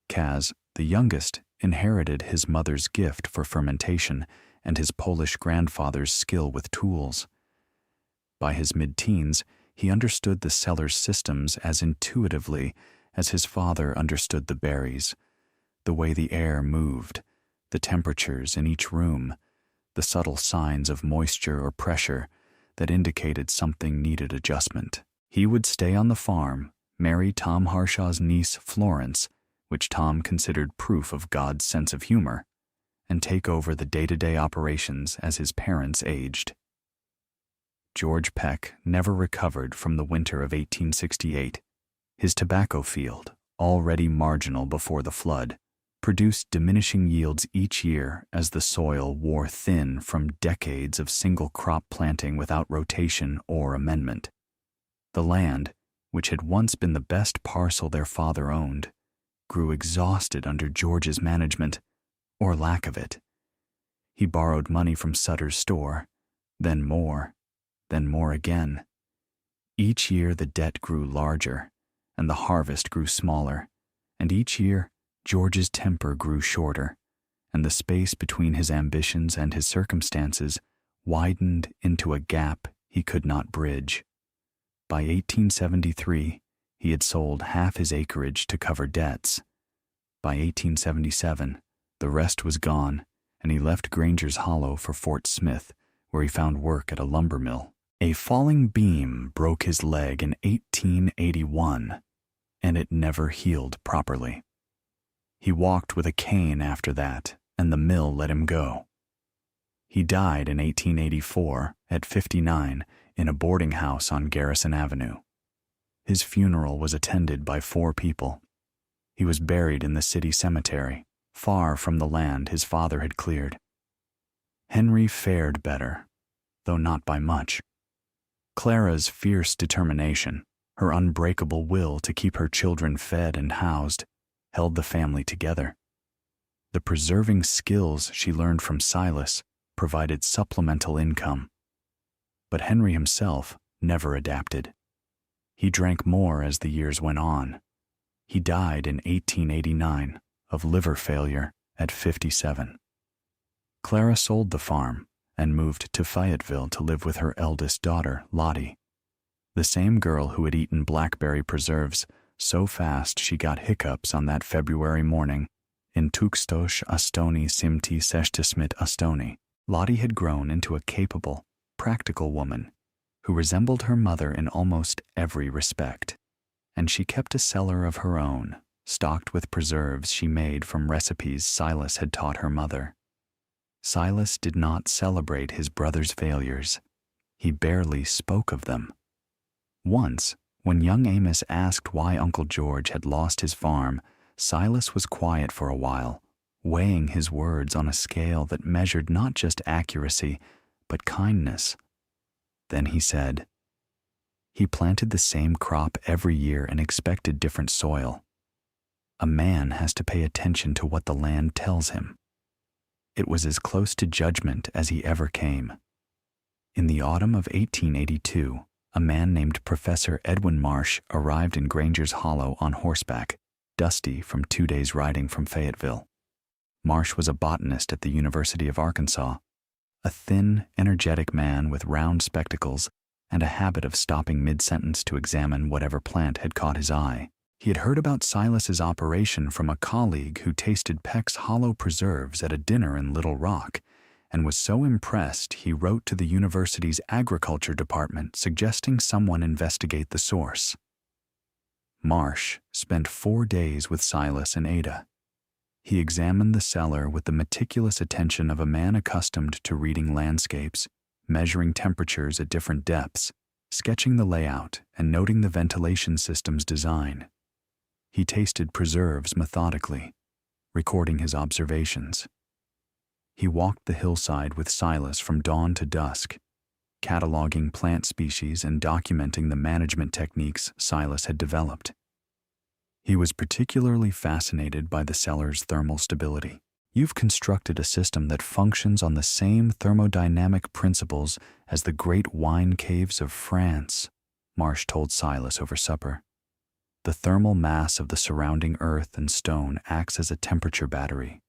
Kaz, the youngest, inherited his mother's gift for fermentation and his Polish grandfather's skill with tools. By his mid-teens, he understood the cellar's systems as intuitively as his father understood the berries, the way the air moved, the temperatures in each room, the subtle signs of moisture or pressure that indicated something needed adjustment. He would stay on the farm, marry Tom Harshaw's niece Florence, which Tom considered proof of God's sense of humor, and take over the day-to-day operations as his parents aged. George Peck never recovered from the winter of 1868. His tobacco field, already marginal before the flood, produced diminishing yields each year as the soil wore thin from decades of single crop planting without rotation or amendment. The land, which had once been the best parcel their father owned, grew exhausted under George's management, or lack of it. He borrowed money from Sutter's store, then more again. Each year the debt grew larger, and the harvest grew smaller, and each year George's temper grew shorter, and the space between his ambitions and his circumstances widened into a gap he could not bridge. By 1873, he had sold half his acreage to cover debts. By 1877, the rest was gone, and he left Granger's Hollow for Fort Smith, where he found work at a lumber mill. A falling beam broke his leg in 1881, and it never healed properly. He walked with a cane after that, and the mill let him go. He died in 1884, at 59, in a boarding house on Garrison Avenue. His funeral was attended by 4 people. He was buried in the city cemetery, far from the land his father had cleared. Henry fared better, though not by much. Clara's fierce determination, her unbreakable will to keep her children fed and housed, held the family together. The preserving skills she learned from Silas provided supplemental income. But Henry himself never adapted. He drank more as the years went on. He died in 1889 of liver failure at 57. Clara sold the farm and moved to Fayetteville to live with her eldest daughter, Lottie, the same girl who had eaten blackberry preserves so fast she got hiccups on that February morning in Tukstosh Astoni Simti Seshtismit Astoni. Lottie had grown into a capable, practical woman who resembled her mother in almost every respect, and she kept a cellar of her own, stocked with preserves she made from recipes Silas had taught her mother. Silas did not celebrate his brother's failures. He barely spoke of them. Once, when young Amos asked why Uncle George had lost his farm, Silas was quiet for a while, weighing his words on a scale that measured not just accuracy, but kindness, Then he said, "He planted the same crop every year and expected different soil. A man has to pay attention to what the land tells him." It was as close to judgment as he ever came. In the autumn of 1882, a man named Professor Edwin Marsh arrived in Granger's Hollow on horseback, dusty from 2 days' riding from Fayetteville. Marsh was a botanist at the University of Arkansas, a thin, energetic man with round spectacles and a habit of stopping mid-sentence to examine whatever plant had caught his eye. He had heard about Silas's operation from a colleague who tasted Peck's hollow preserves at a dinner in Little Rock, and was so impressed he wrote to the university's agriculture department suggesting someone investigate the source. Marsh spent 4 days with Silas and Ada. He examined the cellar with the meticulous attention of a man accustomed to reading landscapes, measuring temperatures at different depths, sketching the layout, and noting the ventilation system's design. He tasted preserves methodically, recording his observations. He walked the hillside with Silas from dawn to dusk, cataloging plant species and documenting the management techniques Silas had developed. He was particularly fascinated by the cellar's thermal stability. "You've constructed a system that functions on the same thermodynamic principles as the great wine caves of France," Marsh told Silas over supper. "The thermal mass of the surrounding earth and stone acts as a temperature battery,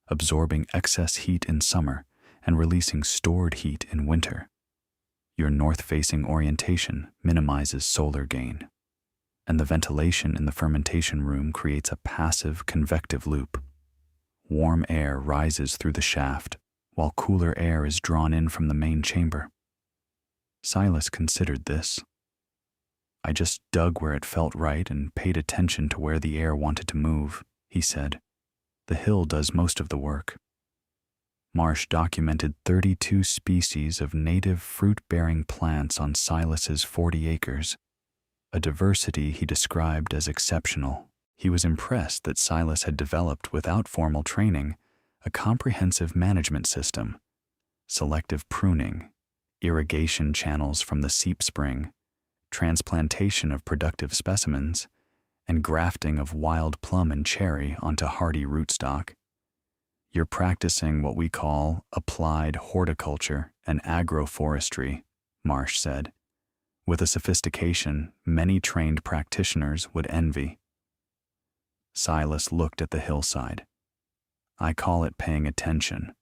absorbing excess heat in summer and releasing stored heat in winter. Your north-facing orientation minimizes solar gain, and the ventilation in the fermentation room creates a passive convective loop. Warm air rises through the shaft, while cooler air is drawn in from the main chamber." Silas considered this. "I just dug where it felt right and paid attention to where the air wanted to move," he said. "The hill does most of the work." Marsh documented 32 species of native fruit-bearing plants on Silas's 40 acres, a diversity he described as exceptional. He was impressed that Silas had developed, without formal training, a comprehensive management system: selective pruning, irrigation channels from the seep spring, transplantation of productive specimens, and grafting of wild plum and cherry onto hardy rootstock. "You're practicing what we call applied horticulture and agroforestry," Marsh said, with a sophistication many trained practitioners would envy. Silas looked at the hillside. "I call it paying attention."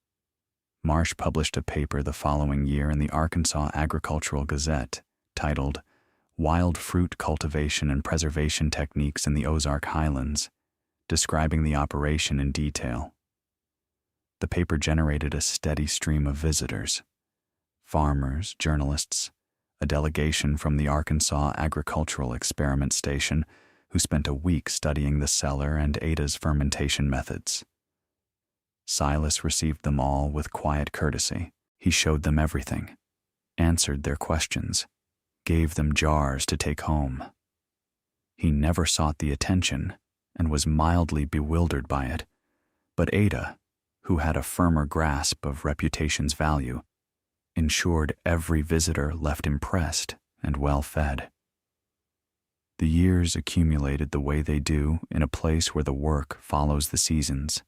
Marsh published a paper the following year in the Arkansas Agricultural Gazette titled "Wild Fruit Cultivation and Preservation Techniques in the Ozark Highlands," describing the operation in detail. The paper generated a steady stream of visitors: farmers, journalists, a delegation from the Arkansas Agricultural Experiment Station who spent a week studying the cellar and Ada's fermentation methods. Silas received them all with quiet courtesy. He showed them everything, answered their questions, gave them jars to take home. He never sought the attention and was mildly bewildered by it, but Ada, who had a firmer grasp of reputation's value, ensured every visitor left impressed and well-fed. The years accumulated the way they do in a place where the work follows the seasons,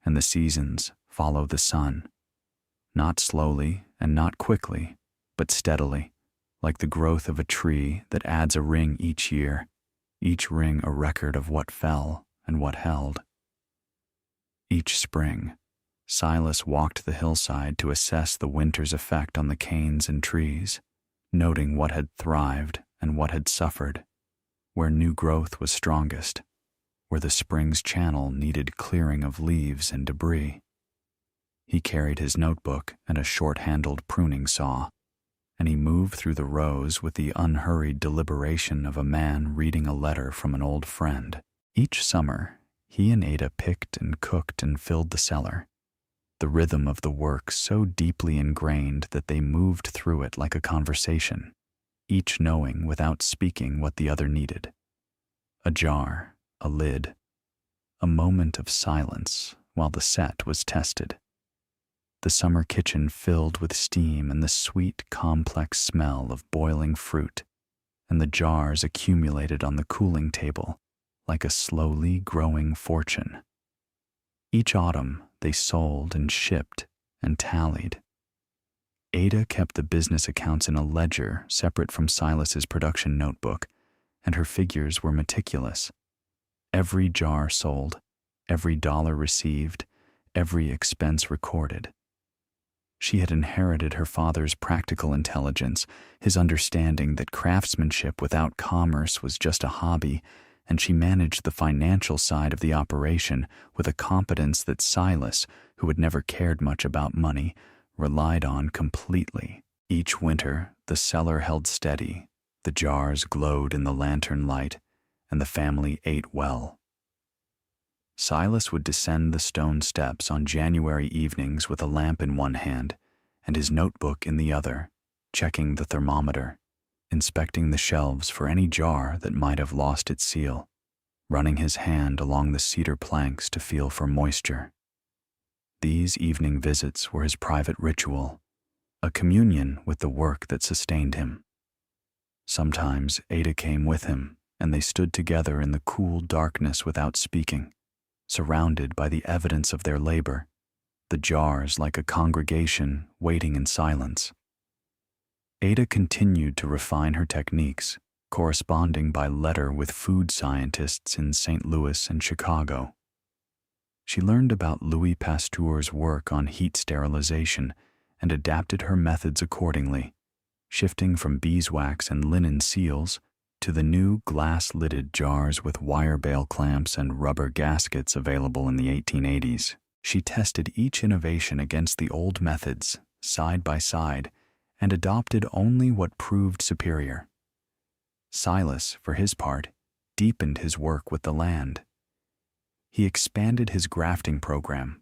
and the seasons follow the sun. Not slowly and not quickly, but steadily, like the growth of a tree that adds a ring each year, each ring a record of what fell and what held. Each spring, Silas walked the hillside to assess the winter's effect on the canes and trees, noting what had thrived and what had suffered, where new growth was strongest, where the spring's channel needed clearing of leaves and debris. He carried his notebook and a short-handled pruning saw, and he moved through the rows with the unhurried deliberation of a man reading a letter from an old friend. Each summer, he and Ada picked and cooked and filled the cellar, the rhythm of the work so deeply ingrained that they moved through it like a conversation, each knowing without speaking what the other needed. A jar, a lid, a moment of silence while the set was tested. the summer kitchen filled with steam and the sweet, complex smell of boiling fruit, and the jars accumulated on the cooling table like a slowly growing fortune. Each autumn, they sold and shipped and tallied. Ada kept the business accounts in a ledger separate from Silas's production notebook, and her figures were meticulous. Every jar sold, every dollar received, every expense recorded. She had inherited her father's practical intelligence, his understanding that craftsmanship without commerce was just a hobby, and she managed the financial side of the operation with a competence that Silas, who had never cared much about money, relied on completely. Each winter, the cellar held steady, the jars glowed in the lantern light, and the family ate well. Silas would descend the stone steps on January evenings with a lamp in one hand and his notebook in the other, checking the thermometer, inspecting the shelves for any jar that might have lost its seal, running his hand along the cedar planks to feel for moisture. These evening visits were his private ritual, a communion with the work that sustained him. Sometimes Ada came with him, and they stood together in the cool darkness without speaking, surrounded by the evidence of their labor, the jars like a congregation waiting in silence. Ada continued to refine her techniques, corresponding by letter with food scientists in St. Louis and Chicago. She learned about Louis Pasteur's work on heat sterilization and adapted her methods accordingly, shifting from beeswax and linen seals to the new glass-lidded jars with wire bale clamps and rubber gaskets available in the 1880s. She tested each innovation against the old methods, side by side, and adopted only what proved superior. Silas, for his part, deepened his work with the land. He expanded his grafting program,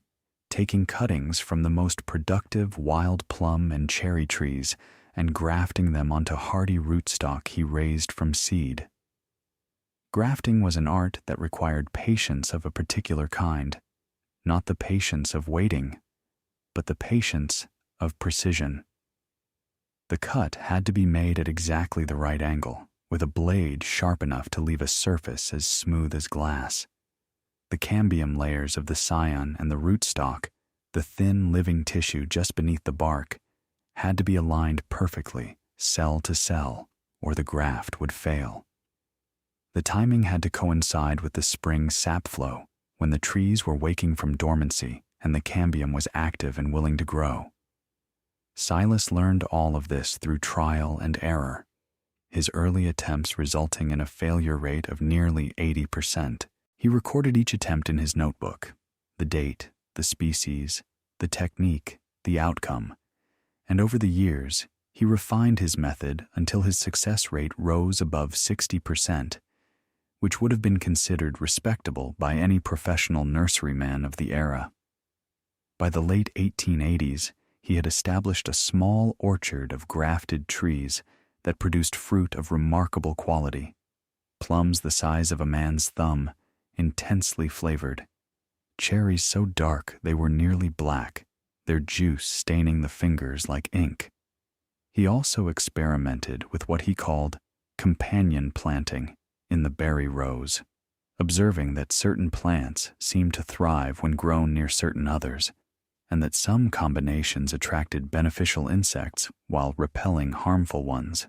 taking cuttings from the most productive wild plum and cherry trees and grafting them onto hardy rootstock he raised from seed. Grafting was an art that required patience of a particular kind, not the patience of waiting, but the patience of precision. The cut had to be made at exactly the right angle, with a blade sharp enough to leave a surface as smooth as glass. The cambium layers of the scion and the rootstock, the thin living tissue just beneath the bark, had to be aligned perfectly, cell to cell, or the graft would fail. The timing had to coincide with the spring sap flow, when the trees were waking from dormancy and the cambium was active and willing to grow. Silas learned all of this through trial and error, his early attempts resulting in a failure rate of nearly 80%. He recorded each attempt in his notebook, the date, the species, the technique, the outcome, and over the years, he refined his method until his success rate rose above 60%, which would have been considered respectable by any professional nurseryman of the era. By the late 1880s, he had established a small orchard of grafted trees that produced fruit of remarkable quality, plums the size of a man's thumb, intensely flavored, cherries so dark they were nearly black, their juice staining the fingers like ink. He also experimented with what he called companion planting in the berry rows, observing that certain plants seemed to thrive when grown near certain others, and that some combinations attracted beneficial insects while repelling harmful ones.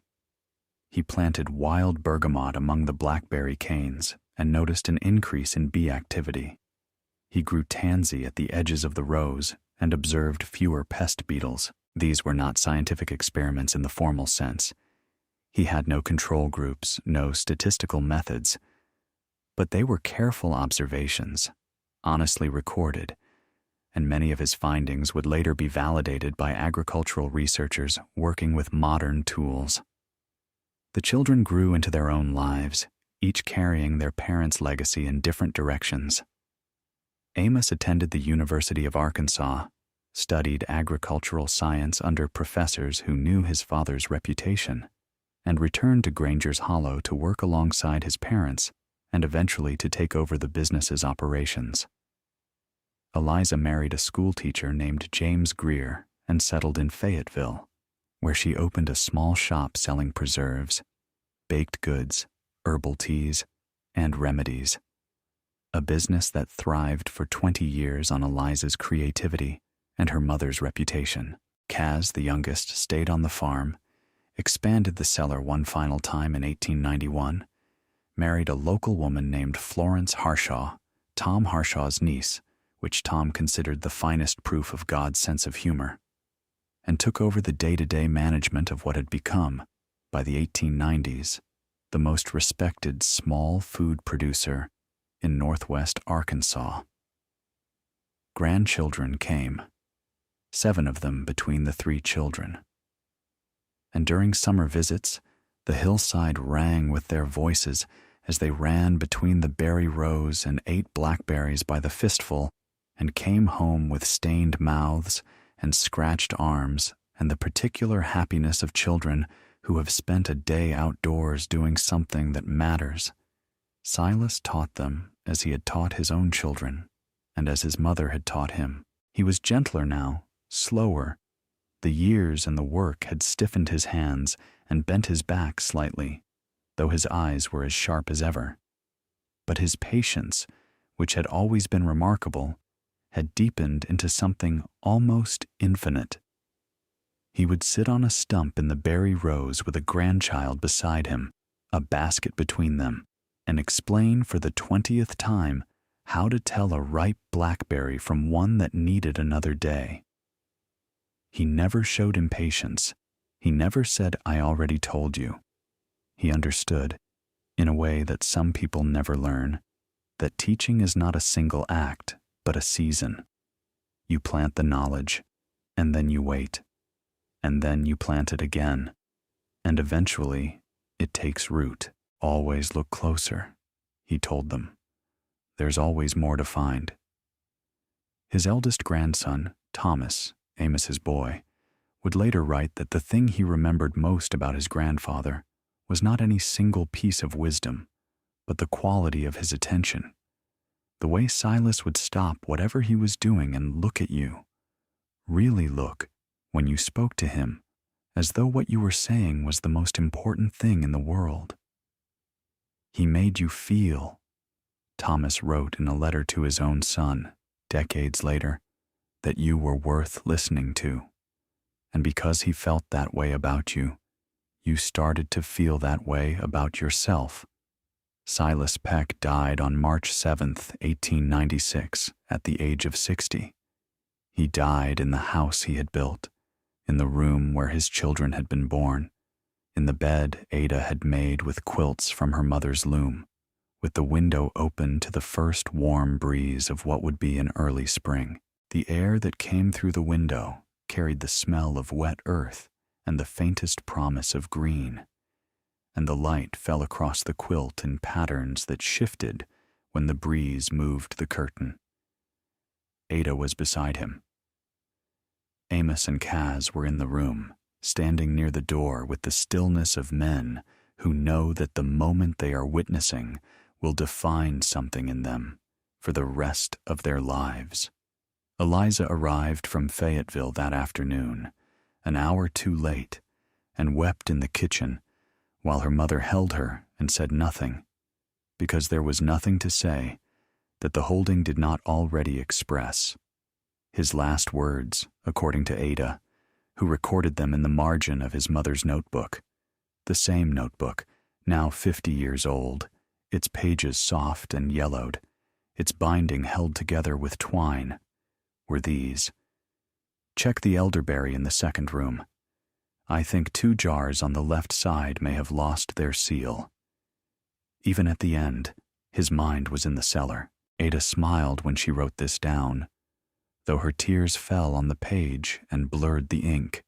He planted wild bergamot among the blackberry canes and noticed an increase in bee activity. He grew tansy at the edges of the rows and observed fewer pest beetles. These were not scientific experiments in the formal sense. He had no control groups, no statistical methods, but they were careful observations, honestly recorded, and many of his findings would later be validated by agricultural researchers working with modern tools. The children grew into their own lives, each carrying their parents' legacy in different directions. Amos attended the University of Arkansas, studied agricultural science under professors who knew his father's reputation, and returned to Granger's Hollow to work alongside his parents and eventually to take over the business's operations. Eliza married a schoolteacher named James Greer and settled in Fayetteville, where she opened a small shop selling preserves, baked goods, herbal teas, and remedies. A business that thrived for 20 years on Eliza's creativity and her mother's reputation. Kaz, the youngest, stayed on the farm, expanded the cellar one final time in 1891, married a local woman named Florence Harshaw, Tom Harshaw's niece, which Tom considered the finest proof of God's sense of humor, and took over the day-to-day management of what had become, by the 1890s, the most respected small food producer in northwest Arkansas. Grandchildren came, 7 of them between the 3 children. And during summer visits, the hillside rang with their voices as they ran between the berry rows and ate blackberries by the fistful and came home with stained mouths and scratched arms and the particular happiness of children who have spent a day outdoors doing something that matters. Silas taught them as he had taught his own children and as his mother had taught him. He was gentler now, slower. The years and the work had stiffened his hands and bent his back slightly, though his eyes were as sharp as ever. But his patience, which had always been remarkable, had deepened into something almost infinite. He would sit on a stump in the berry rows with a grandchild beside him, a basket between them, and explain for the 20th time how to tell a ripe blackberry from one that needed another day. He never showed impatience. He never said, "I already told you." He understood, in a way that some people never learn, that teaching is not a single act, but a season. You plant the knowledge, and then you wait, and then you plant it again, and eventually it takes root. Always look closer, he told them. There's always more to find. His eldest grandson, Thomas, Amos's boy, would later write that the thing he remembered most about his grandfather was not any single piece of wisdom, but the quality of his attention. The way Silas would stop whatever he was doing and look at you, really look, when you spoke to him, as though what you were saying was the most important thing in the world. He made you feel, Thomas wrote in a letter to his own son, decades later, that you were worth listening to. And because he felt that way about you, you started to feel that way about yourself. Silas Peck died on March 7th, 1896, at the age of 60. He died in the house he had built, in the room where his children had been born, in the bed Ada had made with quilts from her mother's loom, with the window open to the first warm breeze of what would be an early spring. The air that came through the window carried the smell of wet earth and the faintest promise of green, and the light fell across the quilt in patterns that shifted when the breeze moved the curtain. Ada was beside him. Amos and Kaz were in the room, standing near the door with the stillness of men who know that the moment they are witnessing will define something in them for the rest of their lives. Eliza arrived from Fayetteville that afternoon, an hour too late, and wept in the kitchen while her mother held her and said nothing, because there was nothing to say that the holding did not already express. His last words, according to Ada, who recorded them in the margin of his mother's notebook, the same notebook, now 50 years old, its pages soft and yellowed, its binding held together with twine, were these: "Check the elderberry in the second room. I think 2 jars on the left side may have lost their seal." Even at the end, his mind was in the cellar. Ada smiled when she wrote this down, though her tears fell on the page and blurred the ink.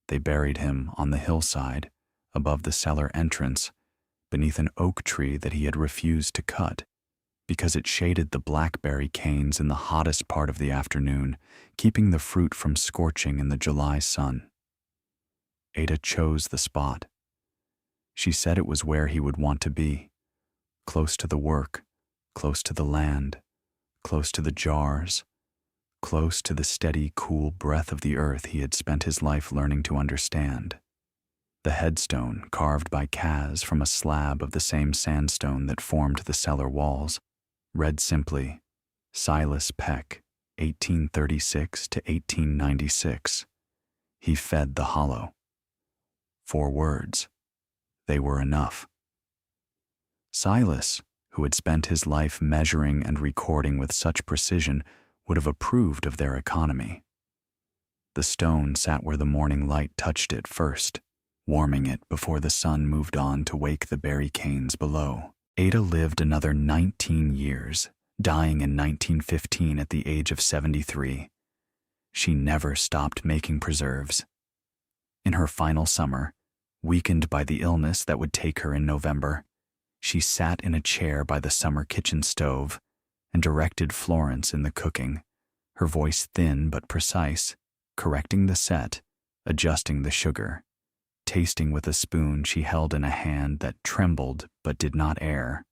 They buried him on the hillside, above the cellar entrance, beneath an oak tree that he had refused to cut, because it shaded the blackberry canes in the hottest part of the afternoon, keeping the fruit from scorching in the July sun. Ada chose the spot. She said it was where he would want to be, close to the work, close to the land, close to the jars, close to the steady, cool breath of the earth he had spent his life learning to understand. The headstone, carved by Kaz from a slab of the same sandstone that formed the cellar walls, read simply, Silas Peck, 1836 to 1896. He fed the hollow. 4 words. They were enough. Silas, who had spent his life measuring and recording with such precision, would have approved of their economy. The stone sat where the morning light touched it first, warming it before the sun moved on to wake the berry canes below. Ada lived another 19 years, dying in 1915 at the age of 73. She never stopped making preserves. In her final summer, weakened by the illness that would take her in November, she sat in a chair by the summer kitchen stove and directed Florence in the cooking, her voice thin but precise, correcting the set, adjusting the sugar, tasting with a spoon she held in a hand that trembled but did not err.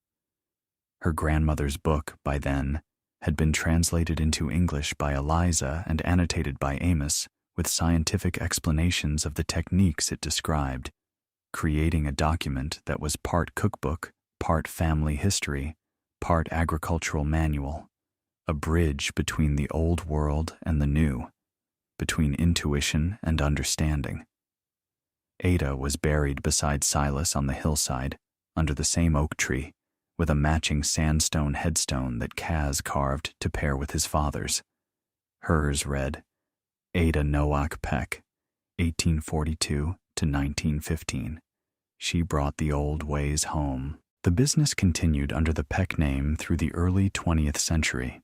Her grandmother's book, by then, had been translated into English by Eliza and annotated by Amos with scientific explanations of the techniques it described, creating a document that was part cookbook, part family history, part agricultural manual, a bridge between the old world and the new, between intuition and understanding. Ada was buried beside Silas on the hillside, under the same oak tree, with a matching sandstone headstone that Kaz carved to pair with his father's. Hers read, Ada Nowak Peck, 1842 to 1915. She brought the old ways home. The business continued under the Peck name through the early 20th century.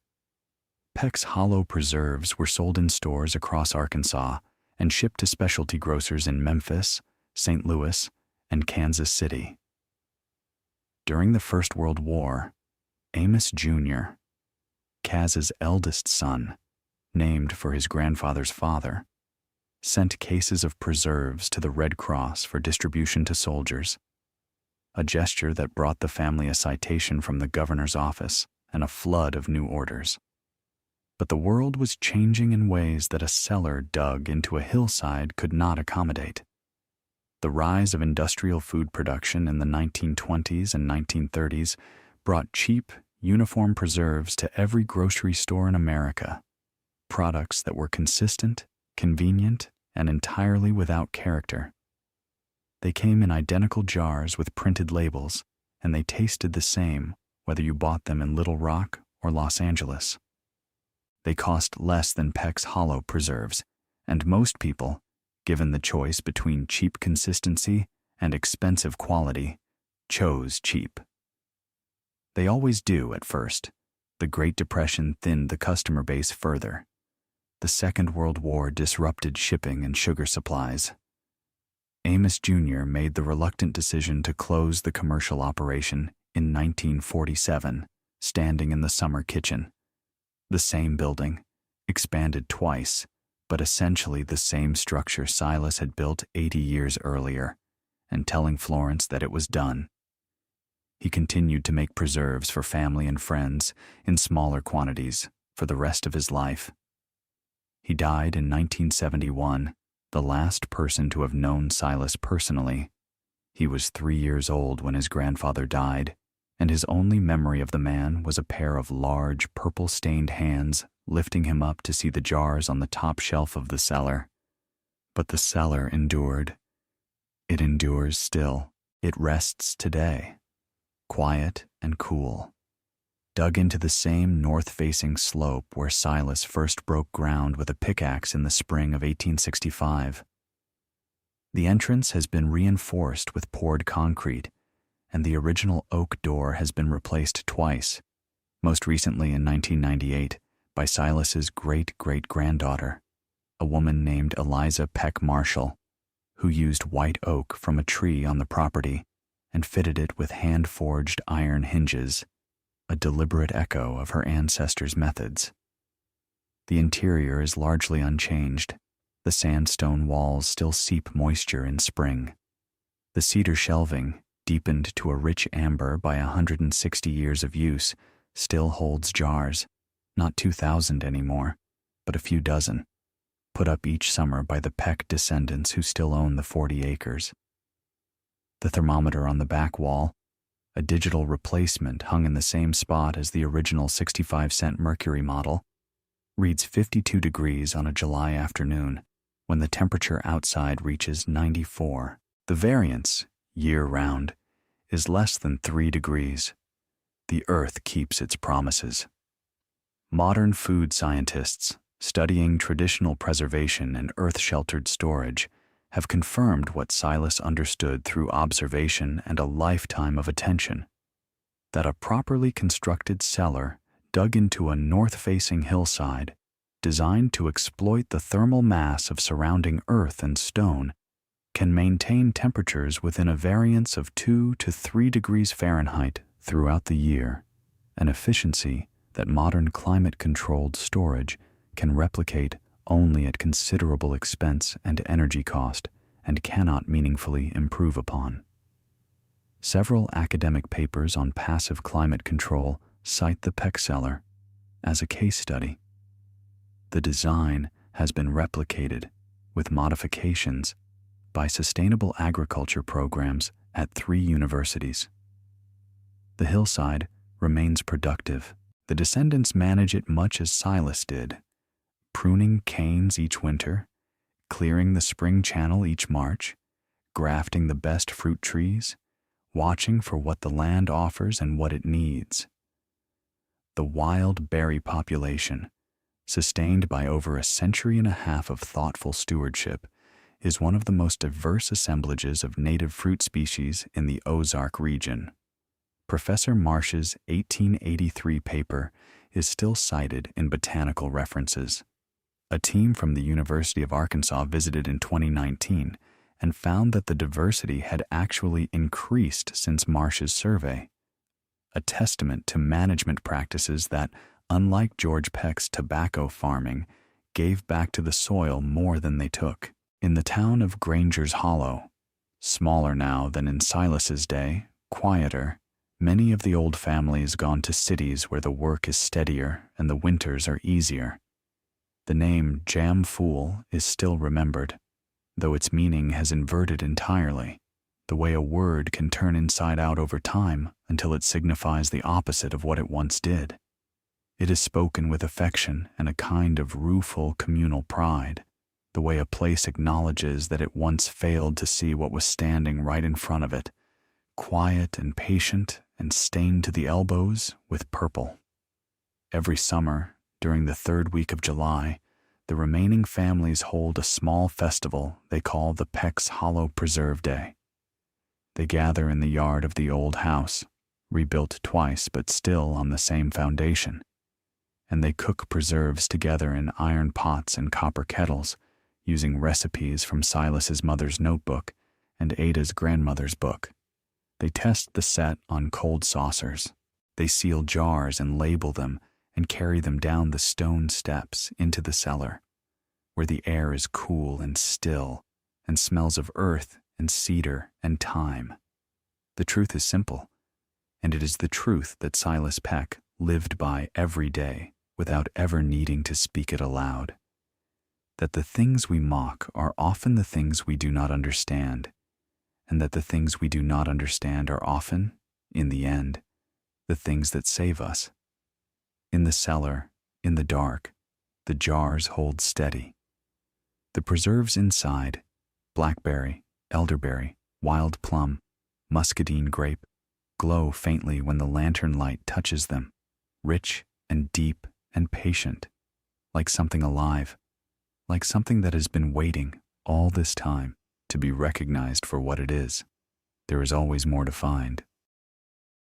Peck's hollow preserves were sold in stores across Arkansas and shipped to specialty grocers in Memphis, St. Louis, and Kansas City. During the First World War, Amos Jr., Kaz's eldest son, named for his grandfather's father, sent cases of preserves to the Red Cross for distribution to soldiers, a gesture that brought the family a citation from the governor's office and a flood of new orders. But the world was changing in ways that a cellar dug into a hillside could not accommodate. The rise of industrial food production in the 1920s and 1930s brought cheap, uniform preserves to every grocery store in America, products that were consistent, convenient, and entirely without character. They came in identical jars with printed labels, and they tasted the same whether you bought them in Little Rock or Los Angeles. They cost less than Peck's Hollow preserves, and most people, given the choice between cheap consistency and expensive quality, chose cheap. They always do at first. The Great Depression thinned the customer base further. The Second World War disrupted shipping and sugar supplies. Amos Jr. made the reluctant decision to close the commercial operation in 1947, standing in the summer kitchen. The same building, expanded twice, but essentially the same structure Silas had built 80 years earlier, and telling Florence that it was done. He continued to make preserves for family and friends in smaller quantities for the rest of his life. He died in 1971, the last person to have known Silas personally. He was 3 years old when his grandfather died, and his only memory of the man was a pair of large, purple-stained hands lifting him up to see the jars on the top shelf of the cellar. But the cellar endured. It endures still. It rests today, quiet and cool, dug into the same north-facing slope where Silas first broke ground with a pickaxe in the spring of 1865. The entrance has been reinforced with poured concrete, and the original oak door has been replaced twice, most recently in 1998 by Silas's great-great-granddaughter, a woman named Eliza Peck Marshall, who used white oak from a tree on the property and fitted it with hand-forged iron hinges, a deliberate echo of her ancestors' methods. The interior is largely unchanged. The sandstone walls still seep moisture in spring. The cedar shelving, deepened to a rich amber by 160 years of use, still holds jars, not 2,000 anymore, but a few dozen, put up each summer by the Peck descendants who still own the 40 acres. The thermometer on the back wall, a digital replacement hung in the same spot as the original 65-cent mercury model, reads 52 degrees on a July afternoon when the temperature outside reaches 94. The variance, year-round, is less than 3 degrees. The Earth keeps its promises. Modern food scientists, studying traditional preservation and earth-sheltered storage, have confirmed what Silas understood through observation and a lifetime of attention, that a properly constructed cellar dug into a north-facing hillside, designed to exploit the thermal mass of surrounding earth and stone, can maintain temperatures within a variance of 2 to 3 degrees Fahrenheit throughout the year, an efficiency that modern climate-controlled storage can replicate only at considerable expense and energy cost and cannot meaningfully improve upon. Several academic papers on passive climate control cite the Peck cellar as a case study. The design has been replicated, with modifications, by sustainable agriculture programs at 3 universities. The hillside remains productive. The descendants manage it much as Silas did, pruning canes each winter, clearing the spring channel each March, grafting the best fruit trees, watching for what the land offers and what it needs. The wild berry population, sustained by over a century and a half of thoughtful stewardship, is one of the most diverse assemblages of native fruit species in the Ozark region. Professor Marsh's 1883 paper is still cited in botanical references. A team from the University of Arkansas visited in 2019 and found that the diversity had actually increased since Marsh's survey, a testament to management practices that, unlike George Peck's tobacco farming, gave back to the soil more than they took. In the town of Granger's Hollow, smaller now than in Silas's day, quieter, many of the old families gone to cities where the work is steadier and the winters are easier. The name Jam Fool is still remembered, though its meaning has inverted entirely, the way a word can turn inside out over time until it signifies the opposite of what it once did. It is spoken with affection and a kind of rueful communal pride, the way a place acknowledges that it once failed to see what was standing right in front of it, quiet and patient and stained to the elbows with purple. Every summer, during the 3rd week of July, the remaining families hold a small festival they call the Peck's Hollow Preserve Day. They gather in the yard of the old house, rebuilt twice but still on the same foundation, and they cook preserves together in iron pots and copper kettles, using recipes from Silas's mother's notebook and Ada's grandmother's book. They test the set on cold saucers. They seal jars and label them and carry them down the stone steps into the cellar, where the air is cool and still and smells of earth and cedar and thyme. The truth is simple, and it is the truth that Silas Peck lived by every day without ever needing to speak it aloud. That the things we mock are often the things we do not understand, and that the things we do not understand are often, in the end, the things that save us. In the cellar, in the dark, the jars hold steady. The preserves inside, blackberry, elderberry, wild plum, muscadine grape, glow faintly when the lantern light touches them, rich and deep and patient, like something alive, like something that has been waiting all this time to be recognized for what it is. There is always more to find.